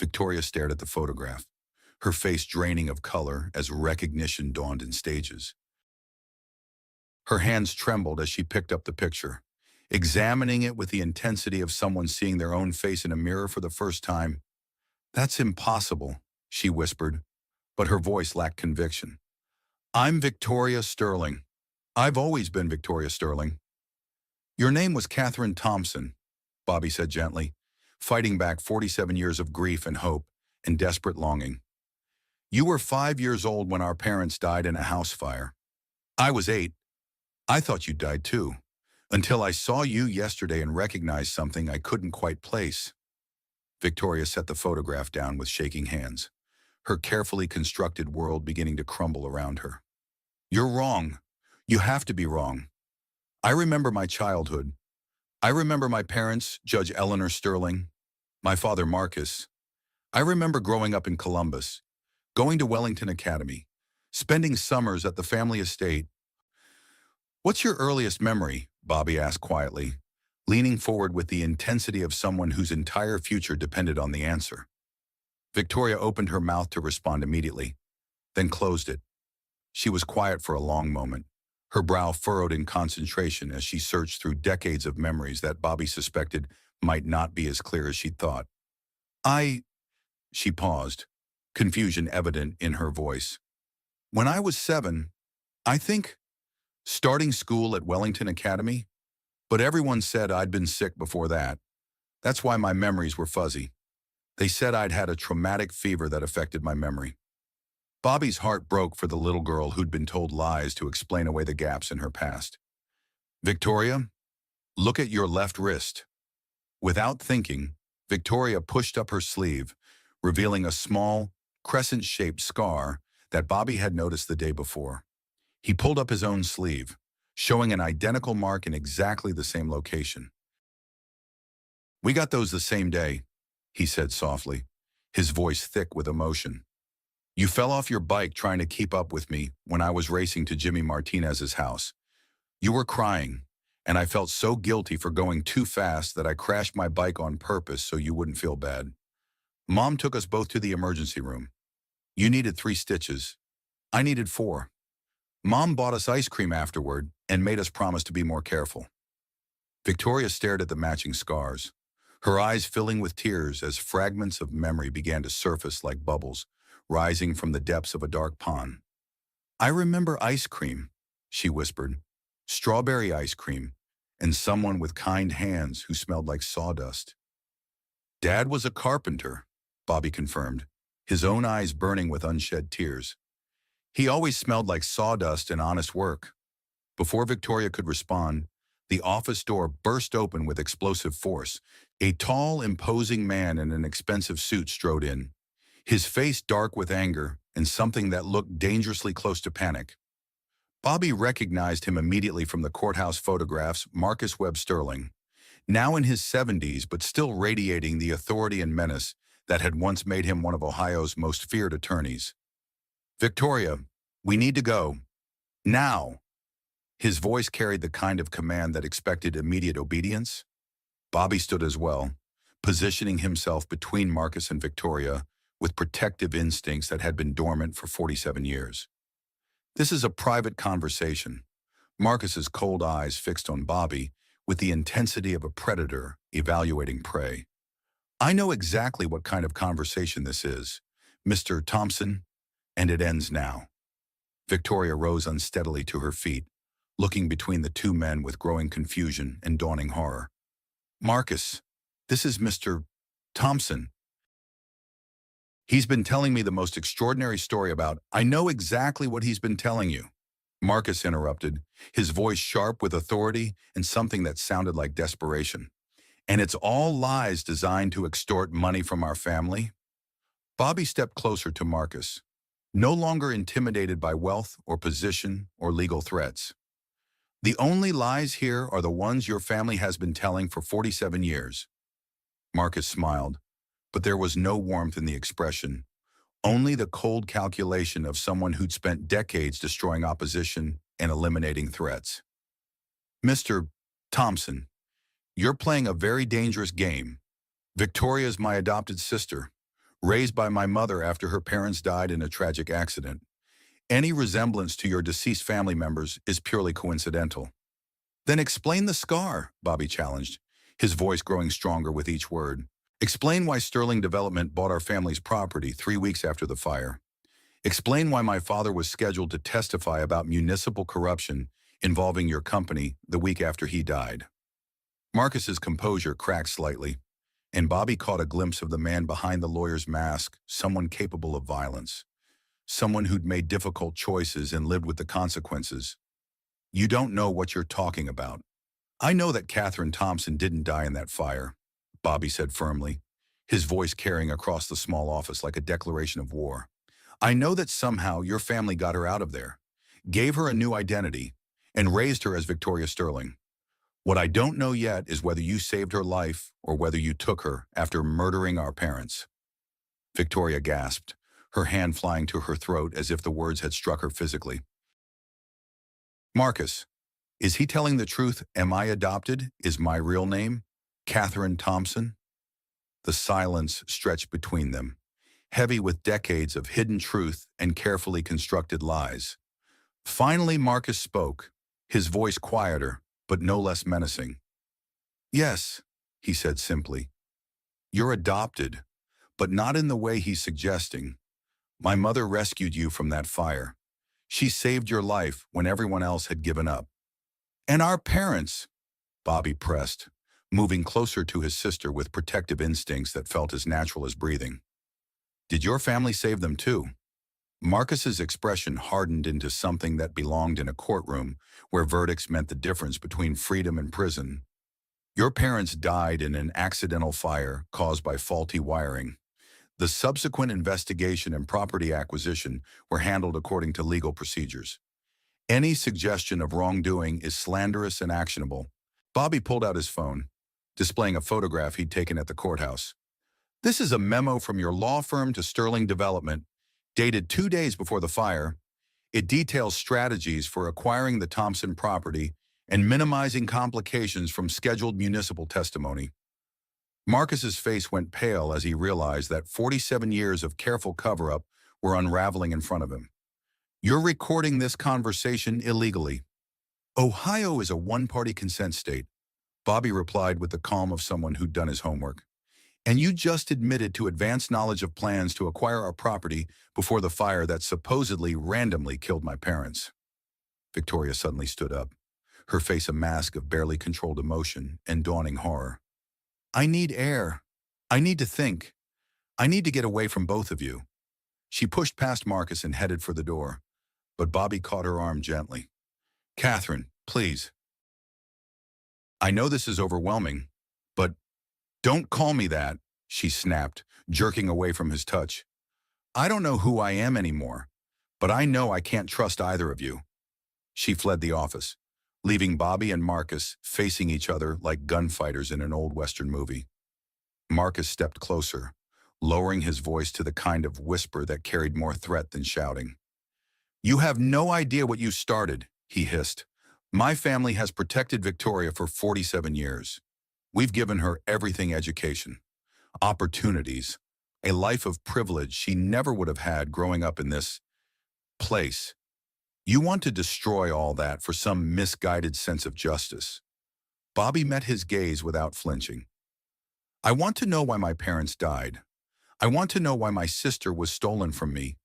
S1: Victoria stared at the photograph, her face draining of color as recognition dawned in stages. Her hands trembled as she picked up the picture, examining it with the intensity of someone seeing their own face in a mirror for the first time. "That's impossible," she whispered, but her voice lacked conviction. "I'm Victoria Sterling. I've always been Victoria Sterling." "Your name was Catherine Thompson," Bobby said gently, fighting back 47 years of grief and hope and desperate longing. You were 5 years old when our parents died in a house fire. I was 8. I thought you died too, until I saw you yesterday and recognized something I couldn't quite place. Victoria set the photograph down with shaking hands, her carefully constructed world beginning to crumble around her. You're wrong. You have to be wrong. I remember my childhood. I remember my parents, Judge Eleanor Sterling, my father Marcus. I remember growing up in Columbus, going to Wellington Academy, spending summers at the family estate. What's your earliest memory? Bobby asked quietly, leaning forward with the intensity of someone whose entire future depended on the answer. Victoria opened her mouth to respond immediately, then closed it. She was quiet for a long moment, her brow furrowed in concentration as she searched through decades of memories that Bobby suspected might not be as clear as she'd thought. She paused, confusion evident in her voice. When I was 7, I think, starting school at Wellington Academy, but everyone said I'd been sick before that. That's why my memories were fuzzy. They said I'd had a traumatic fever that affected my memory. Bobby's heart broke for the little girl who'd been told lies to explain away the gaps in her past. Victoria, look at your left wrist. Without thinking, Victoria pushed up her sleeve, revealing a small, crescent-shaped scar that Bobby had noticed the day before. He pulled up his own sleeve, showing an identical mark in exactly the same location. We got those the same day, he said softly, his voice thick with emotion. You fell off your bike trying to keep up with me when I was racing to Jimmy Martinez's house. You were crying, and I felt so guilty for going too fast that I crashed my bike on purpose so you wouldn't feel bad. Mom took us both to the emergency room. You needed 3 stitches. I needed 4. Mom bought us ice cream afterward and made us promise to be more careful. Victoria stared at the matching scars, her eyes filling with tears as fragments of memory began to surface like bubbles, rising from the depths of a dark pond. I remember ice cream, she whispered, strawberry ice cream, and someone with kind hands who smelled like sawdust. Dad was a carpenter, Bobby confirmed, his own eyes burning with unshed tears. He always smelled like sawdust and honest work. Before Victoria could respond, the office door burst open with explosive force. A tall, imposing man in an expensive suit strode in, his face dark with anger and something that looked dangerously close to panic. Bobby recognized him immediately from the courthouse photographs. Marcus Webb Sterling, now in his 70s but still radiating the authority and menace that had once made him one of Ohio's most feared attorneys. Victoria, we need to go. Now. His voice carried the kind of command that expected immediate obedience. Bobby stood as well, positioning himself between Marcus and Victoria with protective instincts that had been dormant for 47 years. This is a private conversation. Marcus's cold eyes fixed on Bobby with the intensity of a predator evaluating prey. I know exactly what kind of conversation this is, Mr. Thompson, and it ends now. Victoria rose unsteadily to her feet, looking between the two men with growing confusion and dawning horror. Marcus, this is Mr. Thompson. He's been telling me the most extraordinary story about— I know exactly what he's been telling you. Marcus interrupted, his voice sharp with authority and something that sounded like desperation. And it's all lies designed to extort money from our family? Bobby stepped closer to Marcus, no longer intimidated by wealth or position or legal threats. The only lies here are the ones your family has been telling for 47 years. Marcus smiled, but there was no warmth in the expression, only the cold calculation of someone who'd spent decades destroying opposition and eliminating threats. Mr. Thompson, you're playing a very dangerous game. Victoria's my adopted sister, raised by my mother after her parents died in a tragic accident. Any resemblance to your deceased family members is purely coincidental. Then explain the scar, Bobby challenged, his voice growing stronger with each word. Explain why Sterling Development bought our family's property 3 weeks after the fire. Explain why my father was scheduled to testify about municipal corruption involving your company the week after he died. Marcus's composure cracked slightly, and Bobby caught a glimpse of the man behind the lawyer's mask, someone capable of violence. someone who'd made difficult choices and lived with the consequences. You don't know what you're talking about. I know that Catherine Thompson didn't die in that fire, Bobby said firmly, his voice carrying across the small office like a declaration of war. I know that somehow your family got her out of there, gave her a new identity, and raised her as Victoria Sterling. What I don't know yet is whether you saved her life or whether you took her after murdering our parents. Victoria gasped, her hand flying to her throat as if the words had struck her physically. Marcus, is he telling the truth? Am I adopted? Is my real name Catherine Thompson? The silence stretched between them, heavy with decades of hidden truth and carefully constructed lies. Finally, Marcus spoke, his voice quieter, but no less menacing. Yes, he said simply. You're adopted, but not in the way he's suggesting. My mother rescued you from that fire. She saved your life when everyone else had given up. And our parents, Bobby pressed, moving closer to his sister with protective instincts that felt as natural as breathing. Did your family save them too? Marcus's expression hardened into something that belonged in a courtroom where verdicts meant the difference between freedom and prison. Your parents died in an accidental fire caused by faulty wiring. The subsequent investigation and property acquisition were handled according to legal procedures. Any suggestion of wrongdoing is slanderous and actionable. Bobby pulled out his phone, displaying a photograph he'd taken at the courthouse. This is a memo from your law firm to Sterling Development, dated 2 days before the fire. It details strategies for acquiring the Thompson property and minimizing complications from scheduled municipal testimony. Marcus's face went pale as he realized that 47 years of careful cover-up were unraveling in front of him. You're recording this conversation illegally. Ohio is a one-party consent state, Bobby replied with the calm of someone who'd done his homework. And you just admitted to advanced knowledge of plans to acquire our property before the fire that supposedly randomly killed my parents. Victoria suddenly stood up, her face a mask of barely controlled emotion and dawning horror. I need air. I need to think. I need to get away from both of you. She pushed past Marcus and headed for the door, but Bobby caught her arm gently. Catherine, please. I know this is overwhelming, but don't call me that, she snapped, jerking away from his touch. I don't know who I am anymore, but I know I can't trust either of you. She fled the office, leaving Bobby and Marcus facing each other like gunfighters in an old Western movie. Marcus stepped closer, lowering his voice to the kind of whisper that carried more threat than shouting. You have no idea what you started, he hissed. My family has protected Victoria for 47 years. We've given her everything: education, opportunities, a life of privilege she never would have had growing up in this place. You want to destroy all that for some misguided sense of justice. Bobby met his gaze without flinching. I want to know why my parents died. I want to know why my sister was stolen from me.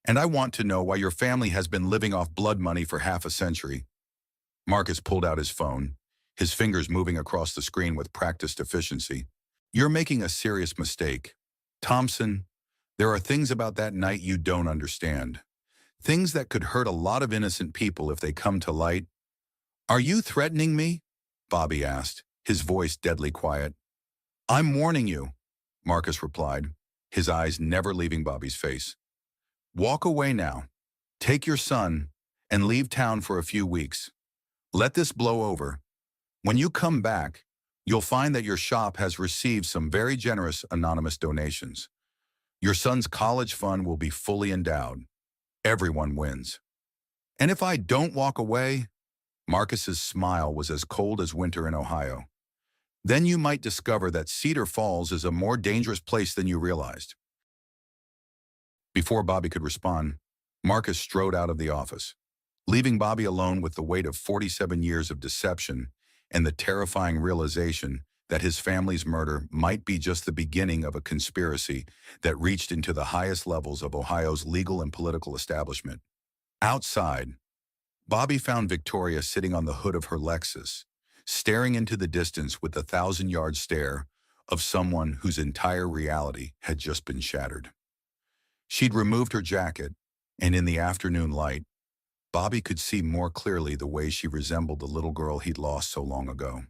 S1: And I want to know why your family has been living off blood money for half a century. Marcus pulled out his phone, his fingers moving across the screen with practiced efficiency. You're making a serious mistake. Thompson, there are things about that night you don't understand. Things that could hurt a lot of innocent people if they come to light. Are you threatening me? Bobby asked, his voice deadly quiet. I'm warning you, Marcus replied, his eyes never leaving Bobby's face. Walk away now. Take your son and leave town for a few weeks. Let this blow over. When you come back, you'll find that your shop has received some very generous anonymous donations. Your son's college fund will be fully endowed. Everyone wins. And if I don't walk away, Marcus's smile was as cold as winter in Ohio. Then you might discover that Cedar Falls is a more dangerous place than you realized. Before Bobby could respond, Marcus strode out of the office, leaving Bobby alone with the weight of 47 years of deception and the terrifying realization that his family's murder might be just the beginning of a conspiracy that reached into the highest levels of Ohio's legal and political establishment. Outside, Bobby found Victoria sitting on the hood of her Lexus, staring into the distance with the 1,000-yard stare of someone whose entire reality had just been shattered. She'd removed her jacket, and in the afternoon light, Bobby could see more clearly the way she resembled the little girl he'd lost so long ago.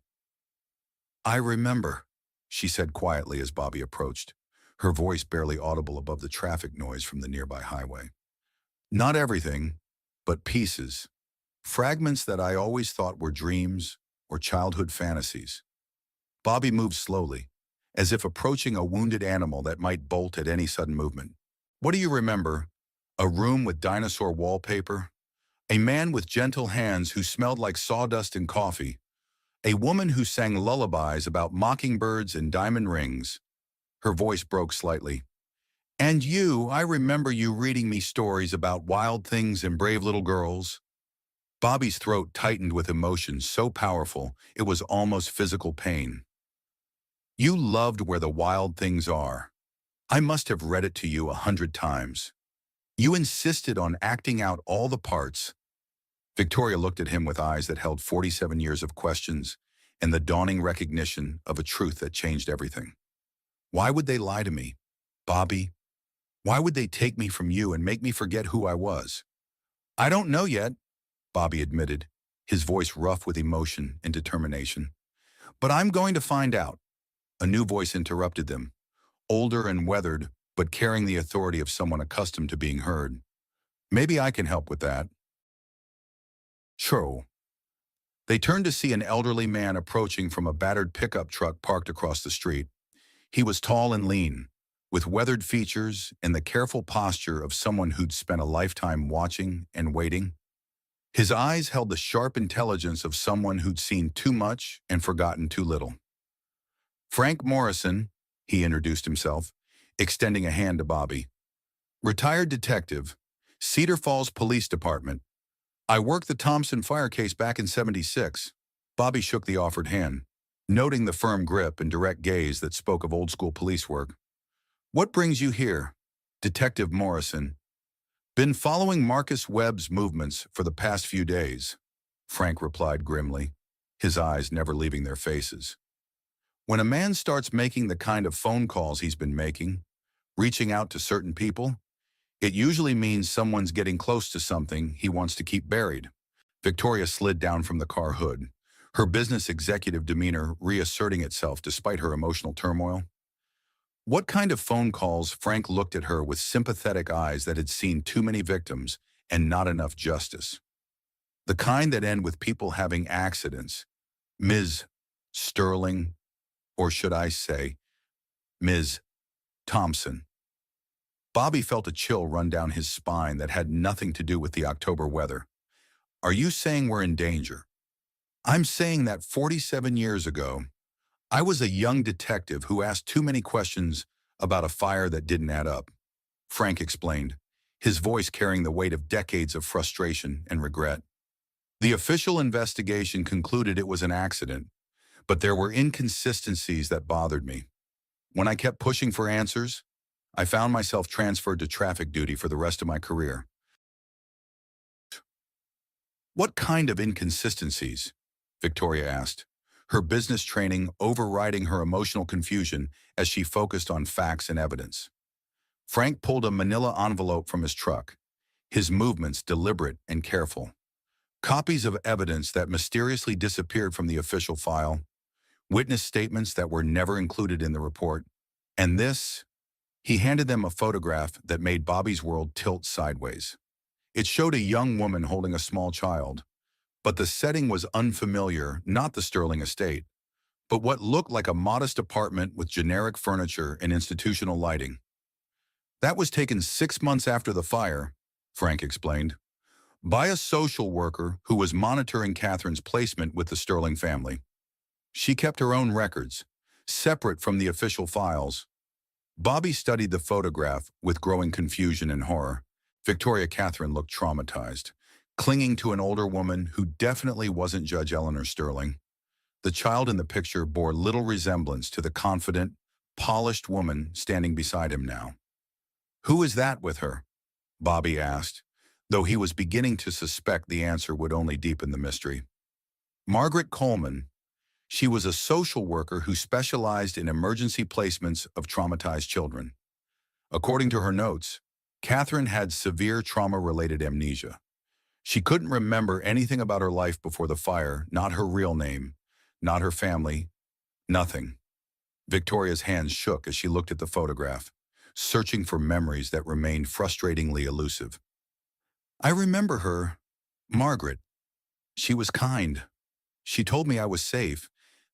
S1: "I remember," she said quietly as Bobby approached, her voice barely audible above the traffic noise from the nearby highway. "Not everything, but pieces. Fragments that I always thought were dreams or childhood fantasies." Bobby moved slowly, as if approaching a wounded animal that might bolt at any sudden movement. "What do you remember? A room with dinosaur wallpaper? A man with gentle hands who smelled like sawdust and coffee? A woman who sang lullabies about mockingbirds and diamond rings?" Her voice broke slightly. "And you, I remember you reading me stories about wild things and brave little girls." Bobby's throat tightened with emotion so powerful it was almost physical pain. "You loved Where the Wild Things Are. I must have read it to you 100 times. You insisted on acting out all the parts." Victoria looked at him with eyes that held 47 years of questions and the dawning recognition of a truth that changed everything. "Why would they lie to me, Bobby? Why would they take me from you and make me forget who I was?" "I don't know yet," Bobby admitted, his voice rough with emotion and determination. "But I'm going to find out." A new voice interrupted them, older and weathered, but carrying the authority of someone accustomed to being heard. "Maybe I can help with that." "Sure." They turned to see an elderly man approaching from a battered pickup truck parked across the street. He was tall and lean, with weathered features and the careful posture of someone who'd spent a lifetime watching and waiting. His eyes held the sharp intelligence of someone who'd seen too much and forgotten too little. "Frank Morrison," he introduced himself, extending a hand to Bobby. "Retired detective, Cedar Falls Police Department. I worked the Thompson fire case back in '76. Bobby shook the offered hand, noting the firm grip and direct gaze that spoke of old-school police work. "What brings you here?" "Detective Morrison. Been following Marcus Webb's movements for the past few days," Frank replied grimly, his eyes never leaving their faces. When a man starts making the kind of phone calls he's been making, reaching out to certain people, it usually means someone's getting close to something he wants to keep buried. Victoria slid down from the car hood, her business executive demeanor reasserting itself despite her emotional turmoil. "What kind of phone calls?" Frank looked at her with sympathetic eyes that had seen too many victims and not enough justice. "The kind that end with people having accidents. Ms. Sterling, or should I say, Ms. Thompson." Bobby felt a chill run down his spine that had nothing to do with the October weather. "Are you saying we're in danger?" "I'm saying that 47 years ago, I was a young detective who asked too many questions about a fire that didn't add up," Frank explained, his voice carrying the weight of decades of frustration and regret. "The official investigation concluded it was an accident, but there were inconsistencies that bothered me. When I kept pushing for answers, I found myself transferred to traffic duty for the rest of my career." "What kind of inconsistencies?" Victoria asked, her business training overriding her emotional confusion as she focused on facts and evidence. Frank pulled a manila envelope from his truck, his movements deliberate and careful. Copies of evidence that mysteriously disappeared from the official file, witness statements that were never included in the report, and this, he handed them a photograph that made Bobby's world tilt sideways. It showed a young woman holding a small child, but the setting was unfamiliar, not the Sterling estate, but what looked like a modest apartment with generic furniture and institutional lighting. "That was taken 6 months after the fire," Frank explained, "by a social worker who was monitoring Catherine's placement with the Sterling family. She kept her own records, separate from the official files." Bobby studied the photograph with growing confusion and horror. Victoria Catherine looked traumatized, clinging to an older woman who definitely wasn't Judge Eleanor Sterling. The child in the picture bore little resemblance to the confident, polished woman standing beside him now. "Who is that with her?" Bobby asked, though he was beginning to suspect the answer would only deepen the mystery. "Margaret Coleman. She was a social worker who specialized in emergency placements of traumatized children. According to her notes, Catherine had severe trauma-related amnesia. She couldn't remember anything about her life before the fire, not her real name, not her family, nothing. Victoria's hands shook as she looked at the photograph, searching for memories that remained frustratingly elusive. I remember her, Margaret. She was kind. She told me I was safe,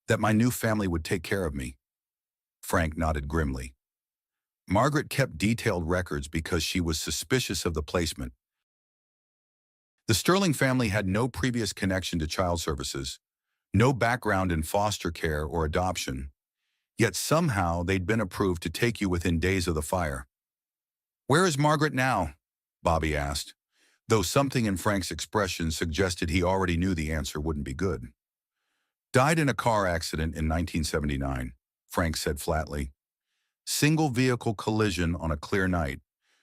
S1: that my new family would take care of me. Frank nodded grimly. Margaret kept detailed records because she was suspicious of the placement. The Sterling family had no previous connection to child services, no background in foster care or adoption, yet somehow they'd been approved to take you within days of the fire. Where is Margaret now? Bobby asked, though something in Frank's expression suggested he already knew the answer wouldn't be good. Died in a car accident in 1979, Frank said flatly. Single vehicle collision on a clear night,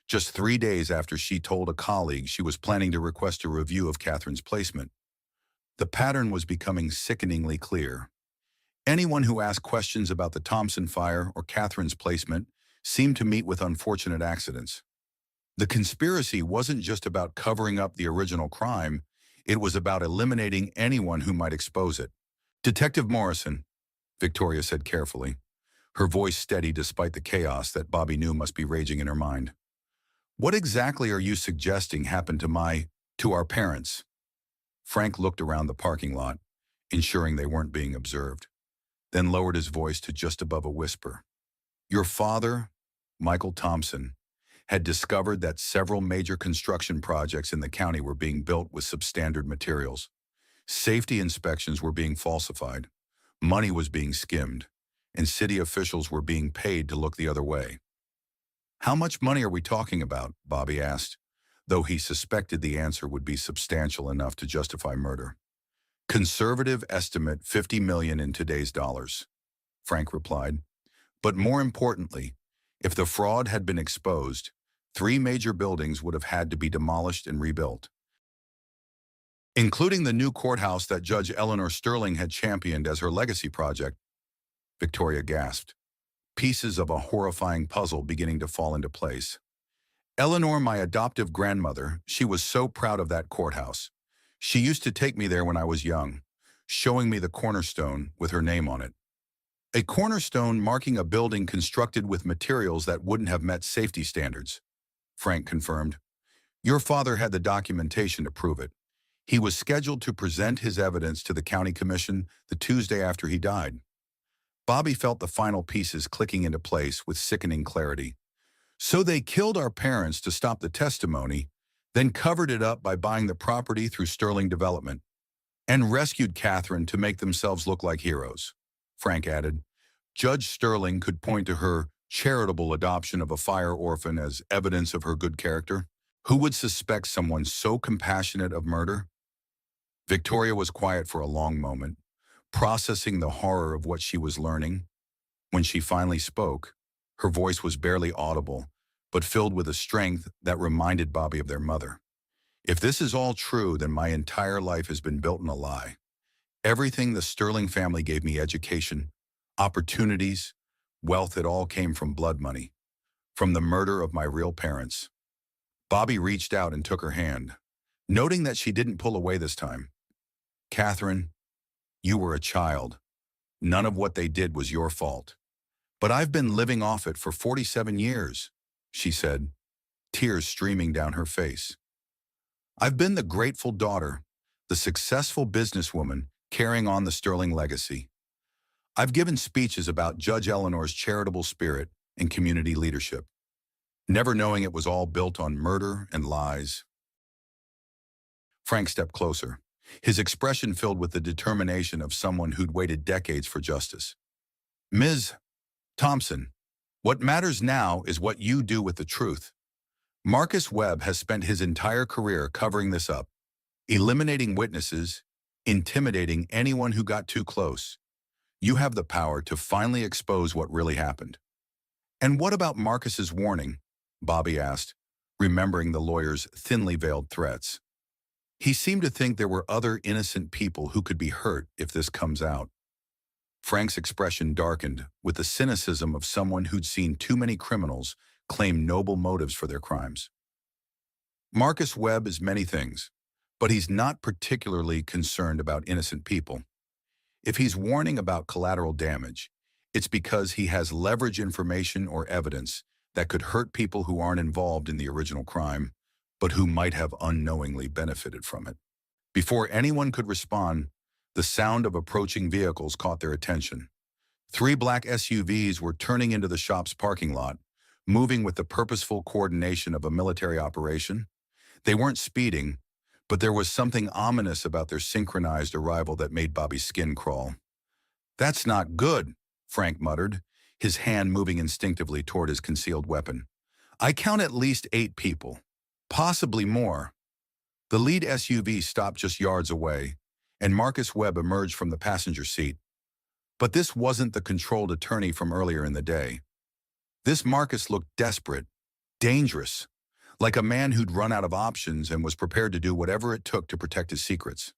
S1: just 3 days after she told a colleague she was planning to request a review of Catherine's placement. The pattern was becoming sickeningly clear. Anyone who asked questions about the Thompson fire or Catherine's placement seemed to meet with unfortunate accidents. The conspiracy wasn't just about covering up the original crime, it was about eliminating anyone who might expose it. Detective Morrison, Victoria said carefully, her voice steady despite the chaos that Bobby knew must be raging in her mind. What exactly are you suggesting happened to our parents? Frank looked around the parking lot, ensuring they weren't being observed, then lowered his voice to just above a whisper. Your father, Michael Thompson, had discovered that several major construction projects in the county were being built with substandard materials. Safety inspections were being falsified, money was being skimmed, and city officials were being paid to look the other way. How much money are we talking about? Bobby asked, though he suspected the answer would be substantial enough to justify murder. Conservative estimate $50 million in today's dollars, Frank replied. But more importantly, if the fraud had been exposed, 3 major buildings would have had to be demolished and rebuilt, including the new courthouse that Judge Eleanor Sterling had championed as her legacy project. Victoria gasped, pieces of a horrifying puzzle beginning to fall into place. Eleanor, my adoptive grandmother, she was so proud of that courthouse. She used to take me there when I was young, showing me the cornerstone with her name on it. A cornerstone marking a building constructed with materials that wouldn't have met safety standards, Frank confirmed. Your father had the documentation to prove it. He was scheduled to present his evidence to the county commission the Tuesday after he died. Bobby felt the final pieces clicking into place with sickening clarity. So they killed our parents to stop the testimony, then covered it up by buying the property through Sterling Development, and rescued Catherine to make themselves look like heroes, Frank added. Judge Sterling could point to her charitable adoption of a fire orphan as evidence of her good character. Who would suspect someone so compassionate of murder? Victoria was quiet for a long moment, processing the horror of what she was learning. When she finally spoke, her voice was barely audible, but filled with a strength that reminded Bobby of their mother. If this is all true, then my entire life has been built in a lie. Everything the Sterling family gave me, education, opportunities, wealth, it all came from blood money, from the murder of my real parents. Bobby reached out and took her hand, noting that she didn't pull away this time. Catherine, you were a child. None of what they did was your fault. But I've been living off it for 47 years, she said, tears streaming down her face. I've been the grateful daughter, the successful businesswoman carrying on the Sterling legacy. I've given speeches about Judge Eleanor's charitable spirit and community leadership, never knowing it was all built on murder and lies. Frank stepped closer, his expression filled with the determination of someone who'd waited decades for justice. Ms. Thompson, what matters now is what you do with the truth. Marcus Webb has spent his entire career covering this up, eliminating witnesses, intimidating anyone who got too close. You have the power to finally expose what really happened. And what about Marcus's warning? Bobby asked, remembering the lawyer's thinly veiled threats. He seemed to think there were other innocent people who could be hurt if this comes out. Frank's expression darkened with the cynicism of someone who'd seen too many criminals claim noble motives for their crimes. Marcus Webb is many things, but he's not particularly concerned about innocent people. If he's warning about collateral damage, it's because he has leverage information or evidence that could hurt people who aren't involved in the original crime, but who might have unknowingly benefited from it. Before anyone could respond, the sound of approaching vehicles caught their attention. Three black SUVs were turning into the shop's parking lot, moving with the purposeful coordination of a military operation. They weren't speeding, but there was something ominous about their synchronized arrival that made Bobby's skin crawl. "That's not good," Frank muttered, his hand moving instinctively toward his concealed weapon. "I count at least 8 people, possibly more." The lead SUV stopped just yards away, and Marcus Webb emerged from the passenger seat. But this wasn't the controlled attorney from earlier in the day. This Marcus looked desperate, dangerous, like a man who'd run out of options and was prepared to do whatever it took to protect his secrets.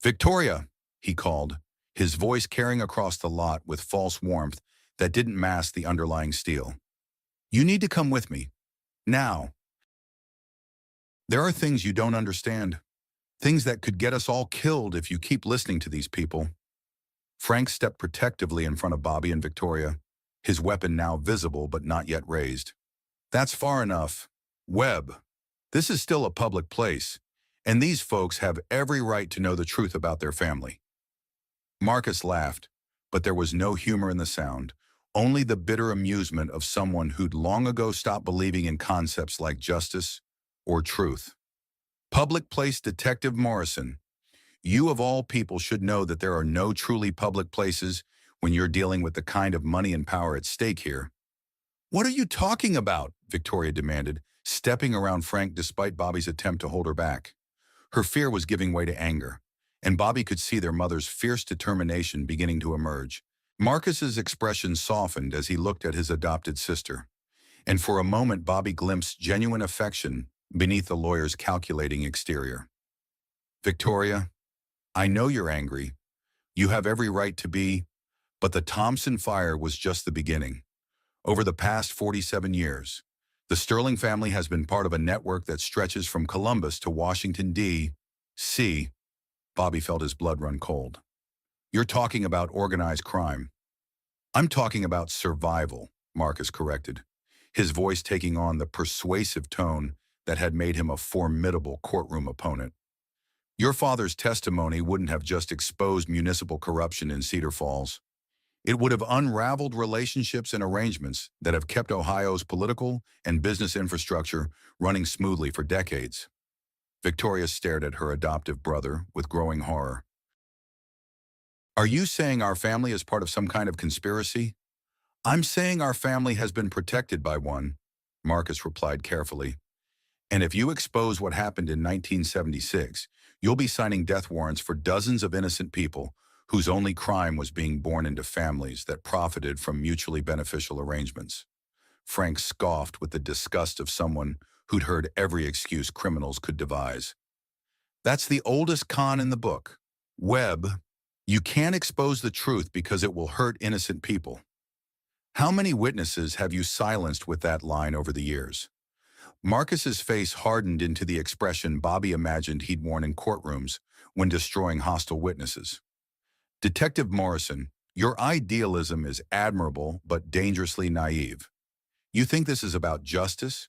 S1: "Victoria," he called, his voice carrying across the lot with false warmth that didn't mask the underlying steel. "You need to come with me. Now. There are things you don't understand. Things that could get us all killed if you keep listening to these people." Frank stepped protectively in front of Bobby and Victoria, his weapon now visible but not yet raised. "That's far enough. Webb, this is still a public place, and these folks have every right to know the truth about their family." Marcus laughed, but there was no humor in the sound, only the bitter amusement of someone who'd long ago stopped believing in concepts like justice or truth. "Public Place Detective Morrison, you of all people should know that there are no truly public places when you're dealing with the kind of money and power at stake here." "What are you talking about?" Victoria demanded, stepping around Frank despite Bobby's attempt to hold her back. Her fear was giving way to anger, and Bobby could see their mother's fierce determination beginning to emerge. Marcus's expression softened as he looked at his adopted sister, and for a moment Bobby glimpsed genuine affection beneath the lawyer's calculating exterior. "Victoria, I know you're angry. You have every right to be, but the Thompson fire was just the beginning. Over the past 47 years, the Sterling family has been part of a network that stretches from Columbus to Washington, D.C. Bobby felt his blood run cold. "You're talking about organized crime." "I'm talking about survival," Marcus corrected, his voice taking on the persuasive tone that had made him a formidable courtroom opponent. "Your father's testimony wouldn't have just exposed municipal corruption in Cedar Falls. It would have unraveled relationships and arrangements that have kept Ohio's political and business infrastructure running smoothly for decades." Victoria stared at her adoptive brother with growing horror. "Are you saying our family is part of some kind of conspiracy?" "I'm saying our family has been protected by one," Marcus replied carefully. "And if you expose what happened in 1976, you'll be signing death warrants for dozens of innocent people whose only crime was being born into families that profited from mutually beneficial arrangements." Frank scoffed with the disgust of someone who'd heard every excuse criminals could devise. "That's the oldest con in the book. Webb, you can't expose the truth because it will hurt innocent people. How many witnesses have you silenced with that line over the years?" Marcus's face hardened into the expression Bobby imagined he'd worn in courtrooms when destroying hostile witnesses. "Detective Morrison, your idealism is admirable but dangerously naive. You think this is about justice?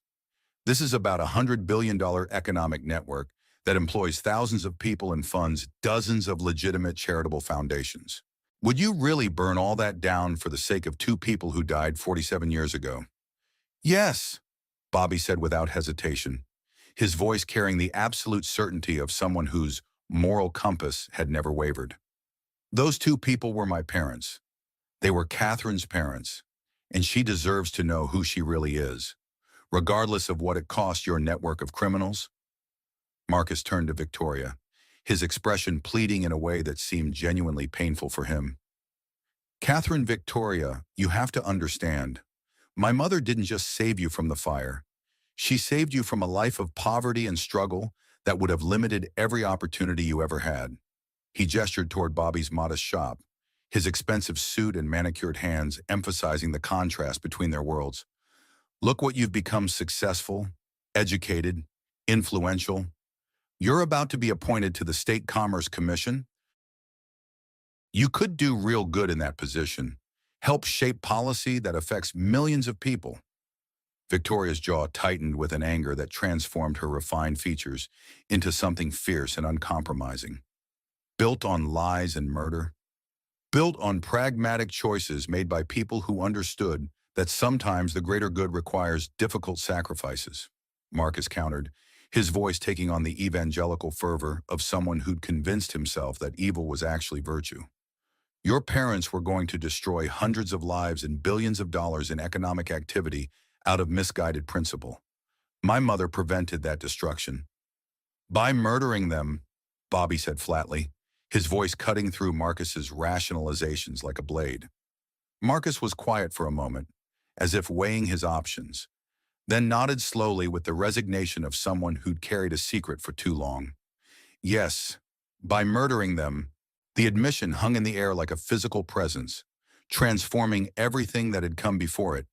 S1: This is about a $100 billion economic network that employs thousands of people and funds dozens of legitimate charitable foundations. Would you really burn all that down for the sake of 2 people who died 47 years ago?" "Yes," Bobby said without hesitation, his voice carrying the absolute certainty of someone whose moral compass had never wavered. "Those 2 people were my parents. They were Catherine's parents, and she deserves to know who she really is, regardless of what it cost your network of criminals." Marcus turned to Victoria, his expression pleading in a way that seemed genuinely painful for him. "Catherine Victoria, you have to understand. My mother didn't just save you from the fire. She saved you from a life of poverty and struggle that would have limited every opportunity you ever had." He gestured toward Bobby's modest shop, his expensive suit and manicured hands emphasizing the contrast between their worlds. "Look what you've become: successful, educated, influential. You're about to be appointed to the State Commerce Commission. You could do real good in that position, help shape policy that affects millions of people. Victoria's jaw tightened with an anger that transformed her refined features into something fierce and uncompromising. Built on lies and murder, built on pragmatic choices made by people who understood that sometimes the greater good requires difficult sacrifices. Marcus countered, his voice taking on the evangelical fervor of someone who'd convinced himself that evil was actually virtue. Your parents were going to destroy hundreds of lives and billions of dollars in economic activity out of misguided principle. My mother prevented that destruction. By murdering them, Bobby said flatly, his voice cutting through Marcus's rationalizations like a blade. Marcus was quiet for a moment, as if weighing his options, then nodded slowly with the resignation of someone who'd carried a secret for too long. Yes, by murdering them, the admission hung in the air like a physical presence, transforming everything that had come before it.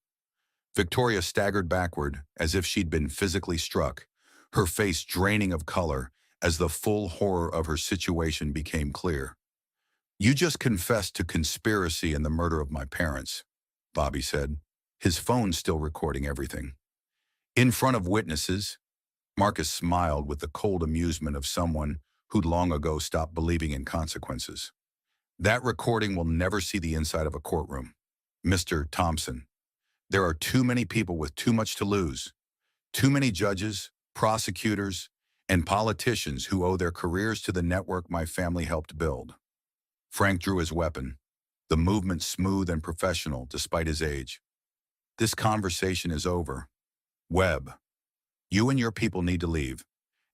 S1: Victoria staggered backward as if she'd been physically struck, her face draining of color as the full horror of her situation became clear. You just confessed to conspiracy and the murder of my parents, Bobby said, his phone still recording everything. In front of witnesses, Marcus smiled with the cold amusement of someone who'd long ago stopped believing in consequences. That recording will never see the inside of a courtroom. Mr. Thompson, there are too many people with too much to lose. Too many judges, prosecutors, and politicians who owe their careers to the network my family helped build. Frank drew his weapon, the movement smooth and professional despite his age. This conversation is over. Webb, you and your people need to leave,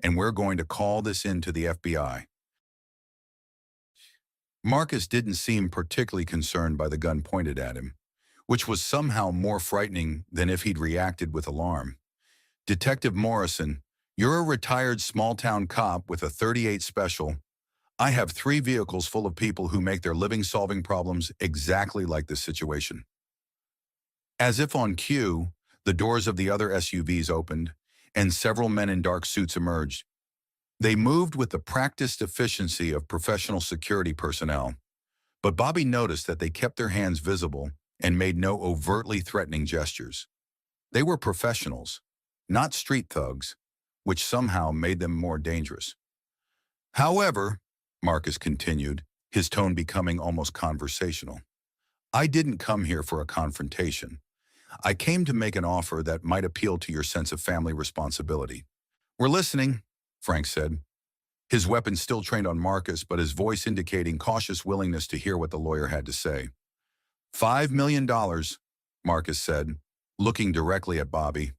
S1: and we're going to call this in to the FBI. Marcus didn't seem particularly concerned by the gun pointed at him, which was somehow more frightening than if he'd reacted with alarm. Detective Morrison, you're a retired small-town cop with a .38 special. I have 3 vehicles full of people who make their living solving problems exactly like this situation. As if on cue, the doors of the other SUVs opened, and several men in dark suits emerged. They moved with the practiced efficiency of professional security personnel, but Bobby noticed that they kept their hands visible and made no overtly threatening gestures. They were professionals, not street thugs, which somehow made them more dangerous. However, Marcus continued, his tone becoming almost conversational, I didn't come here for a confrontation. I came to make an offer that might appeal to your sense of family responsibility. We're listening, Frank said, his weapon still trained on Marcus, but his voice indicating cautious willingness to hear what the lawyer had to say. $5 million, Marcus said, looking directly at Bobby.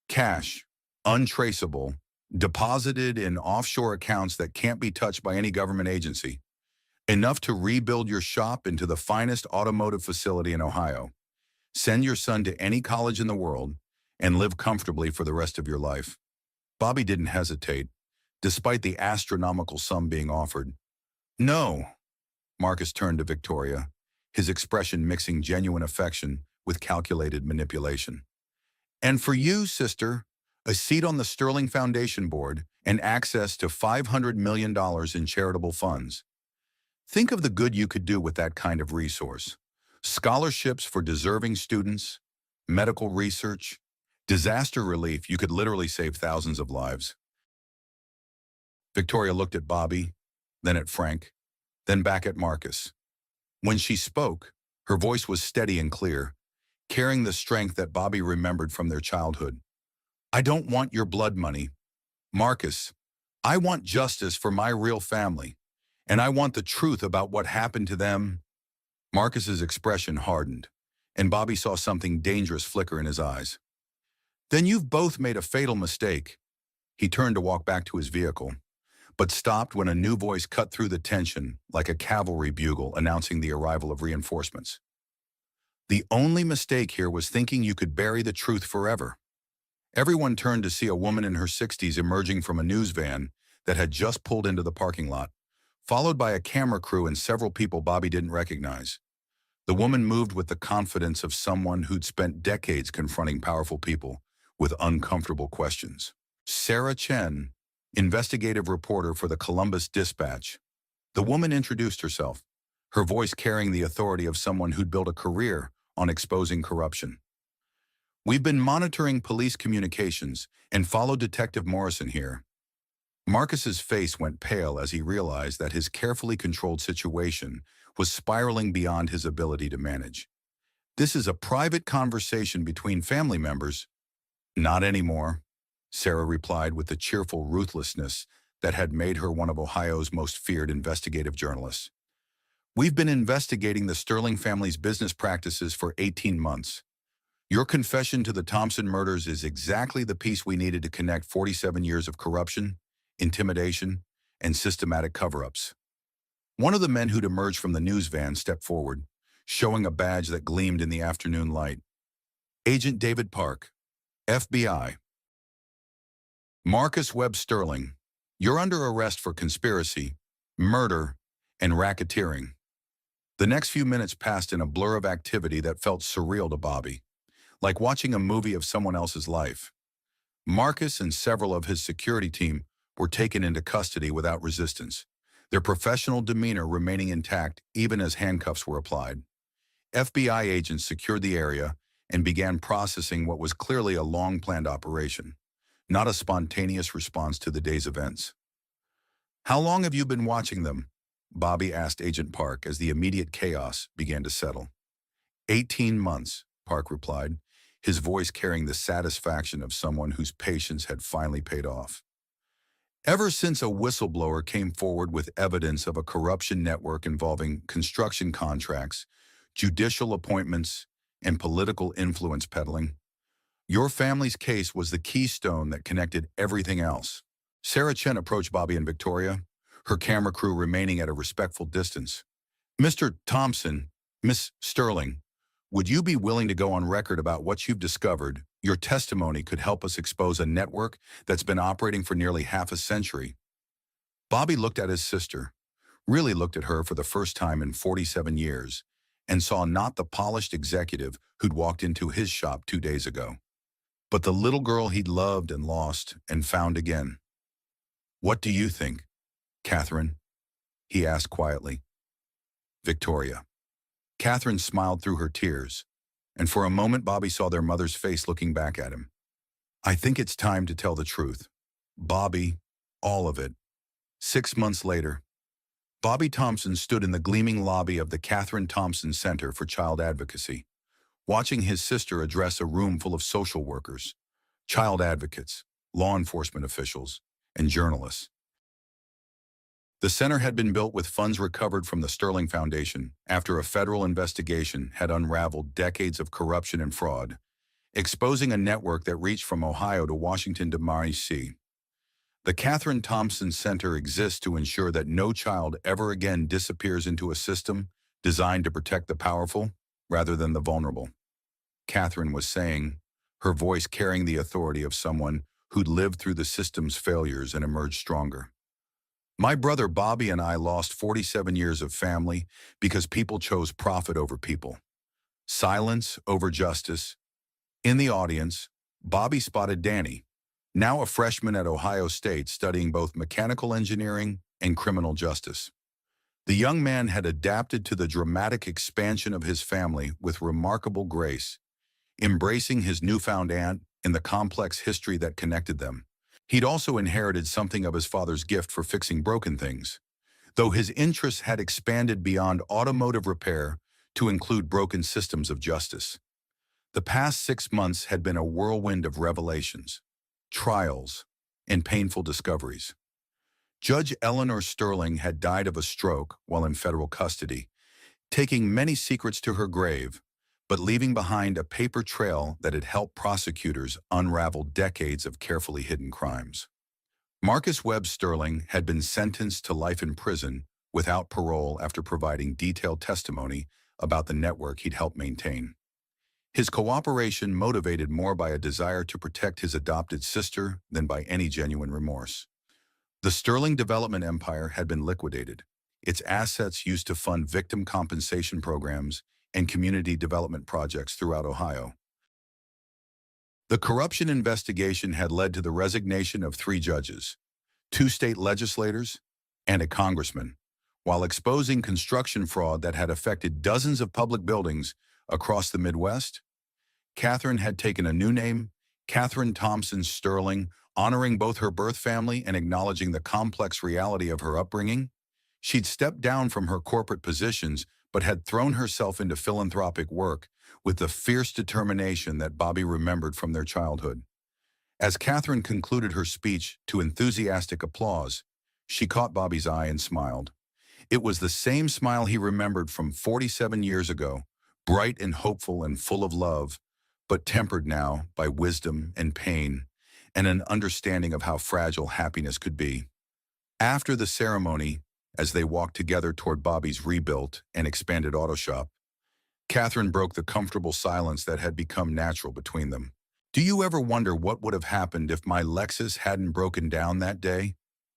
S1: Cash, untraceable, deposited in offshore accounts that can't be touched by any government agency. Enough to rebuild your shop into the finest automotive facility in Ohio. Send your son to any college in the world and live comfortably for the rest of your life. Bobby didn't hesitate, despite the astronomical sum being offered. No, Marcus turned to Victoria, his expression mixing genuine affection with calculated manipulation. And for you, sister, a seat on the Sterling Foundation Board and access to $500 million in charitable funds. Think of the good you could do with that kind of resource. Scholarships for deserving students, medical research, disaster relief. You could literally save thousands of lives. Victoria looked at Bobby, then at Frank, then back at Marcus. When she spoke, her voice was steady and clear, carrying the strength that Bobby remembered from their childhood. I don't want your blood money. Marcus, I want justice for my real family, and I want the truth about what happened to them. Marcus's expression hardened, and Bobby saw something dangerous flicker in his eyes. Then you've both made a fatal mistake. He turned to walk back to his vehicle, but stopped when a new voice cut through the tension like a cavalry bugle announcing the arrival of reinforcements. The only mistake here was thinking you could bury the truth forever. Everyone turned to see a woman in her 60s emerging from a news van that had just pulled into the parking lot, followed by a camera crew and several people Bobby didn't recognize. The woman moved with the confidence of someone who'd spent decades confronting powerful people with uncomfortable questions. Sarah Chen, investigative reporter for the Columbus Dispatch. The woman introduced herself, her voice carrying the authority of someone who'd built a career on exposing corruption. We've been monitoring police communications and followed Detective Morrison here. Marcus's face went pale as he realized that his carefully controlled situation was spiraling beyond his ability to manage. This is a private conversation between family members. Not anymore, Sarah replied with the cheerful ruthlessness that had made her one of Ohio's most feared investigative journalists. We've been investigating the Sterling family's business practices for 18 months. Your confession to the Thompson murders is exactly the piece we needed to connect 47 years of corruption, intimidation, and systematic cover-ups. One of the men who'd emerged from the news van stepped forward, showing a badge that gleamed in the afternoon light. Agent David Park, FBI. Marcus Webb Sterling, you're under arrest for conspiracy, murder, and racketeering. The next few minutes passed in a blur of activity that felt surreal to Bobby, like watching a movie of someone else's life. Marcus and several of his security team were taken into custody without resistance, their professional demeanor remaining intact even as handcuffs were applied. FBI agents secured the area and began processing what was clearly a long-planned operation, not a spontaneous response to the day's events. How long have you been watching them? Bobby asked Agent Park as the immediate chaos began to settle. 18 months, Park replied, his voice carrying the satisfaction of someone whose patience had finally paid off. Ever since a whistleblower came forward with evidence of a corruption network involving construction contracts, judicial appointments, and political influence peddling, your family's case was the keystone that connected everything else. Sarah Chen approached Bobby and Victoria, her camera crew remaining at a respectful distance. Mr. Thompson, Miss Sterling, would you be willing to go on record about what you've discovered? Your testimony could help us expose a network that's been operating for nearly half a century. Bobby looked at his sister, really looked at her for the first time in 47 years, and saw not the polished executive who'd walked into his shop 2 days ago, but the little girl he'd loved and lost and found again. What do you think, Catherine? He asked quietly. Victoria. Catherine smiled through her tears, and for a moment Bobby saw their mother's face looking back at him. I think it's time to tell the truth. Bobby, all of it. 6 months later, Bobby Thompson stood in the gleaming lobby of the Catherine Thompson Center for Child Advocacy, watching his sister address a room full of social workers, child advocates, law enforcement officials, and journalists. The center had been built with funds recovered from the Sterling Foundation after a federal investigation had unraveled decades of corruption and fraud, exposing a network that reached from Ohio to Washington D.C. The Catherine Thompson Center exists to ensure that no child ever again disappears into a system designed to protect the powerful rather than the vulnerable. Catherine was saying, her voice carrying the authority of someone who'd lived through the system's failures and emerged stronger. My brother Bobby and I lost 47 years of family because people chose profit over people, silence over justice. In the audience, Bobby spotted Danny, now a freshman at Ohio State studying both mechanical engineering and criminal justice. The young man had adapted to the dramatic expansion of his family with remarkable grace, embracing his newfound aunt in the complex history that connected them. He'd also inherited something of his father's gift for fixing broken things, though his interests had expanded beyond automotive repair to include broken systems of justice. The past 6 months had been a whirlwind of revelations, trials, and painful discoveries. Judge Eleanor Sterling had died of a stroke while in federal custody, taking many secrets to her grave, but leaving behind a paper trail that had helped prosecutors unravel decades of carefully hidden crimes. Marcus Webb Sterling had been sentenced to life in prison without parole after providing detailed testimony about the network he'd helped maintain. His cooperation motivated more by a desire to protect his adopted sister than by any genuine remorse. The Sterling development empire had been liquidated, its assets used to fund victim compensation programs and community development projects throughout Ohio. The corruption investigation had led to the resignation of 3 judges, 2 state legislators, and a congressman, while exposing construction fraud that had affected dozens of public buildings across the Midwest. Catherine had taken a new name, Catherine Thompson Sterling, honoring both her birth family and acknowledging the complex reality of her upbringing. She'd stepped down from her corporate positions but had thrown herself into philanthropic work with the fierce determination that Bobby remembered from their childhood. As Catherine concluded her speech to enthusiastic applause, she caught Bobby's eye and smiled. It was the same smile he remembered from 47 years ago, bright and hopeful and full of love, but tempered now by wisdom and pain and an understanding of how fragile happiness could be. After the ceremony, as they walked together toward Bobby's rebuilt and expanded auto shop, Catherine broke the comfortable silence that had become natural between them. "Do you ever wonder what would have happened if my Lexus hadn't broken down that day?"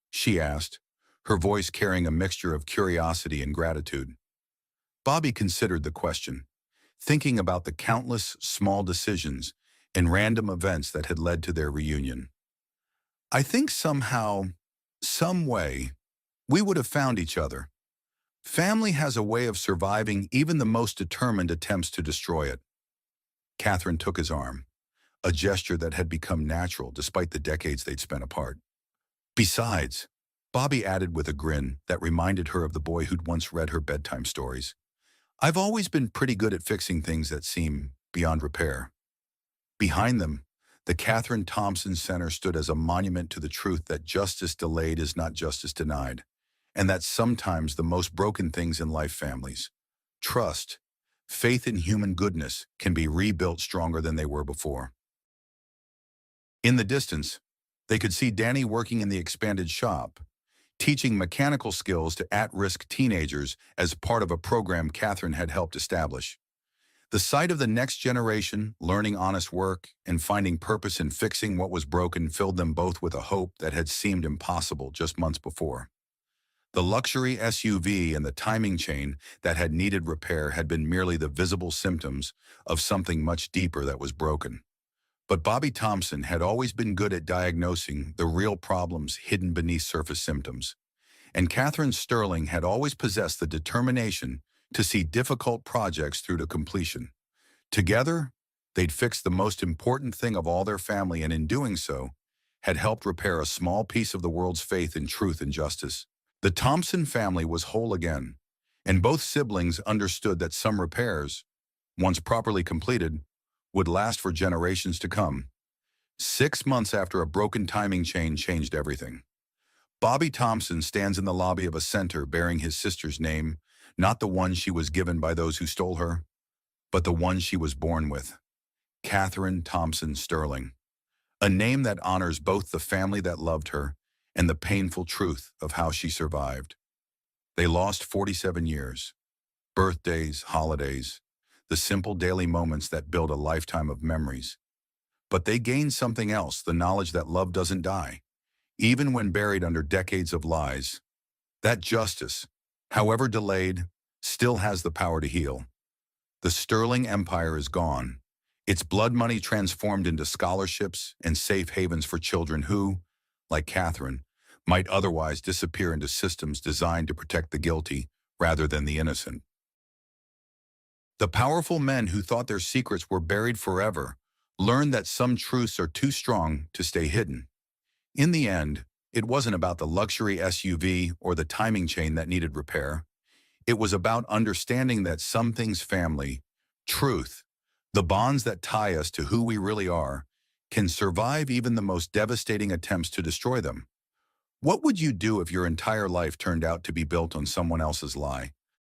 S1: she asked, her voice carrying a mixture of curiosity and gratitude. Bobby considered the question, thinking about the countless small decisions and random events that had led to their reunion. "I think somehow, some way, we would have found each other. Family has a way of surviving even the most determined attempts to destroy it." Catherine took his arm, a gesture that had become natural despite the decades they'd spent apart. "Besides," Bobby added with a grin that reminded her of the boy who'd once read her bedtime stories, "I've always been pretty good at fixing things that seem beyond repair." Behind them, the Catherine Thompson Center stood as a monument to the truth that justice delayed is not justice denied, and that sometimes the most broken things in life, families, trust, faith in human goodness, can be rebuilt stronger than they were before. In the distance, they could see Danny working in the expanded shop, teaching mechanical skills to at-risk teenagers as part of a program Catherine had helped establish. The sight of the next generation learning honest work and finding purpose in fixing what was broken filled them both with a hope that had seemed impossible just months before. The luxury SUV and the timing chain that had needed repair had been merely the visible symptoms of something much deeper that was broken. But Bobby Thompson had always been good at diagnosing the real problems hidden beneath surface symptoms, and Catherine Sterling had always possessed the determination to see difficult projects through to completion. Together, they'd fixed the most important thing of all their family, and in doing so, had helped repair a small piece of the world's faith in truth and justice. The Thompson family was whole again, and both siblings understood that some repairs, once properly completed, would last for generations to come. 6 months after a broken timing chain changed everything. Bobby Thompson stands in the lobby of a center bearing his sister's name, not the one she was given by those who stole her, but the one she was born with, Catherine Thompson Sterling, a name that honors both the family that loved her and the painful truth of how she survived. They lost 47 years, birthdays, holidays, the simple daily moments that build a lifetime of memories. But they gained something else, the knowledge that love doesn't die, even when buried under decades of lies. That justice, however delayed, still has the power to heal. The Sterling Empire is gone, its blood money transformed into scholarships and safe havens for children who, like Catherine, might otherwise disappear into systems designed to protect the guilty rather than the innocent. The powerful men who thought their secrets were buried forever learned that some truths are too strong to stay hidden. In the end, it wasn't about the luxury SUV or the timing chain that needed repair. It was about understanding that some things, family, truth, the bonds that tie us to who we really are, can survive even the most devastating attempts to destroy them. What would you do if your entire life turned out to be built on someone else's lie?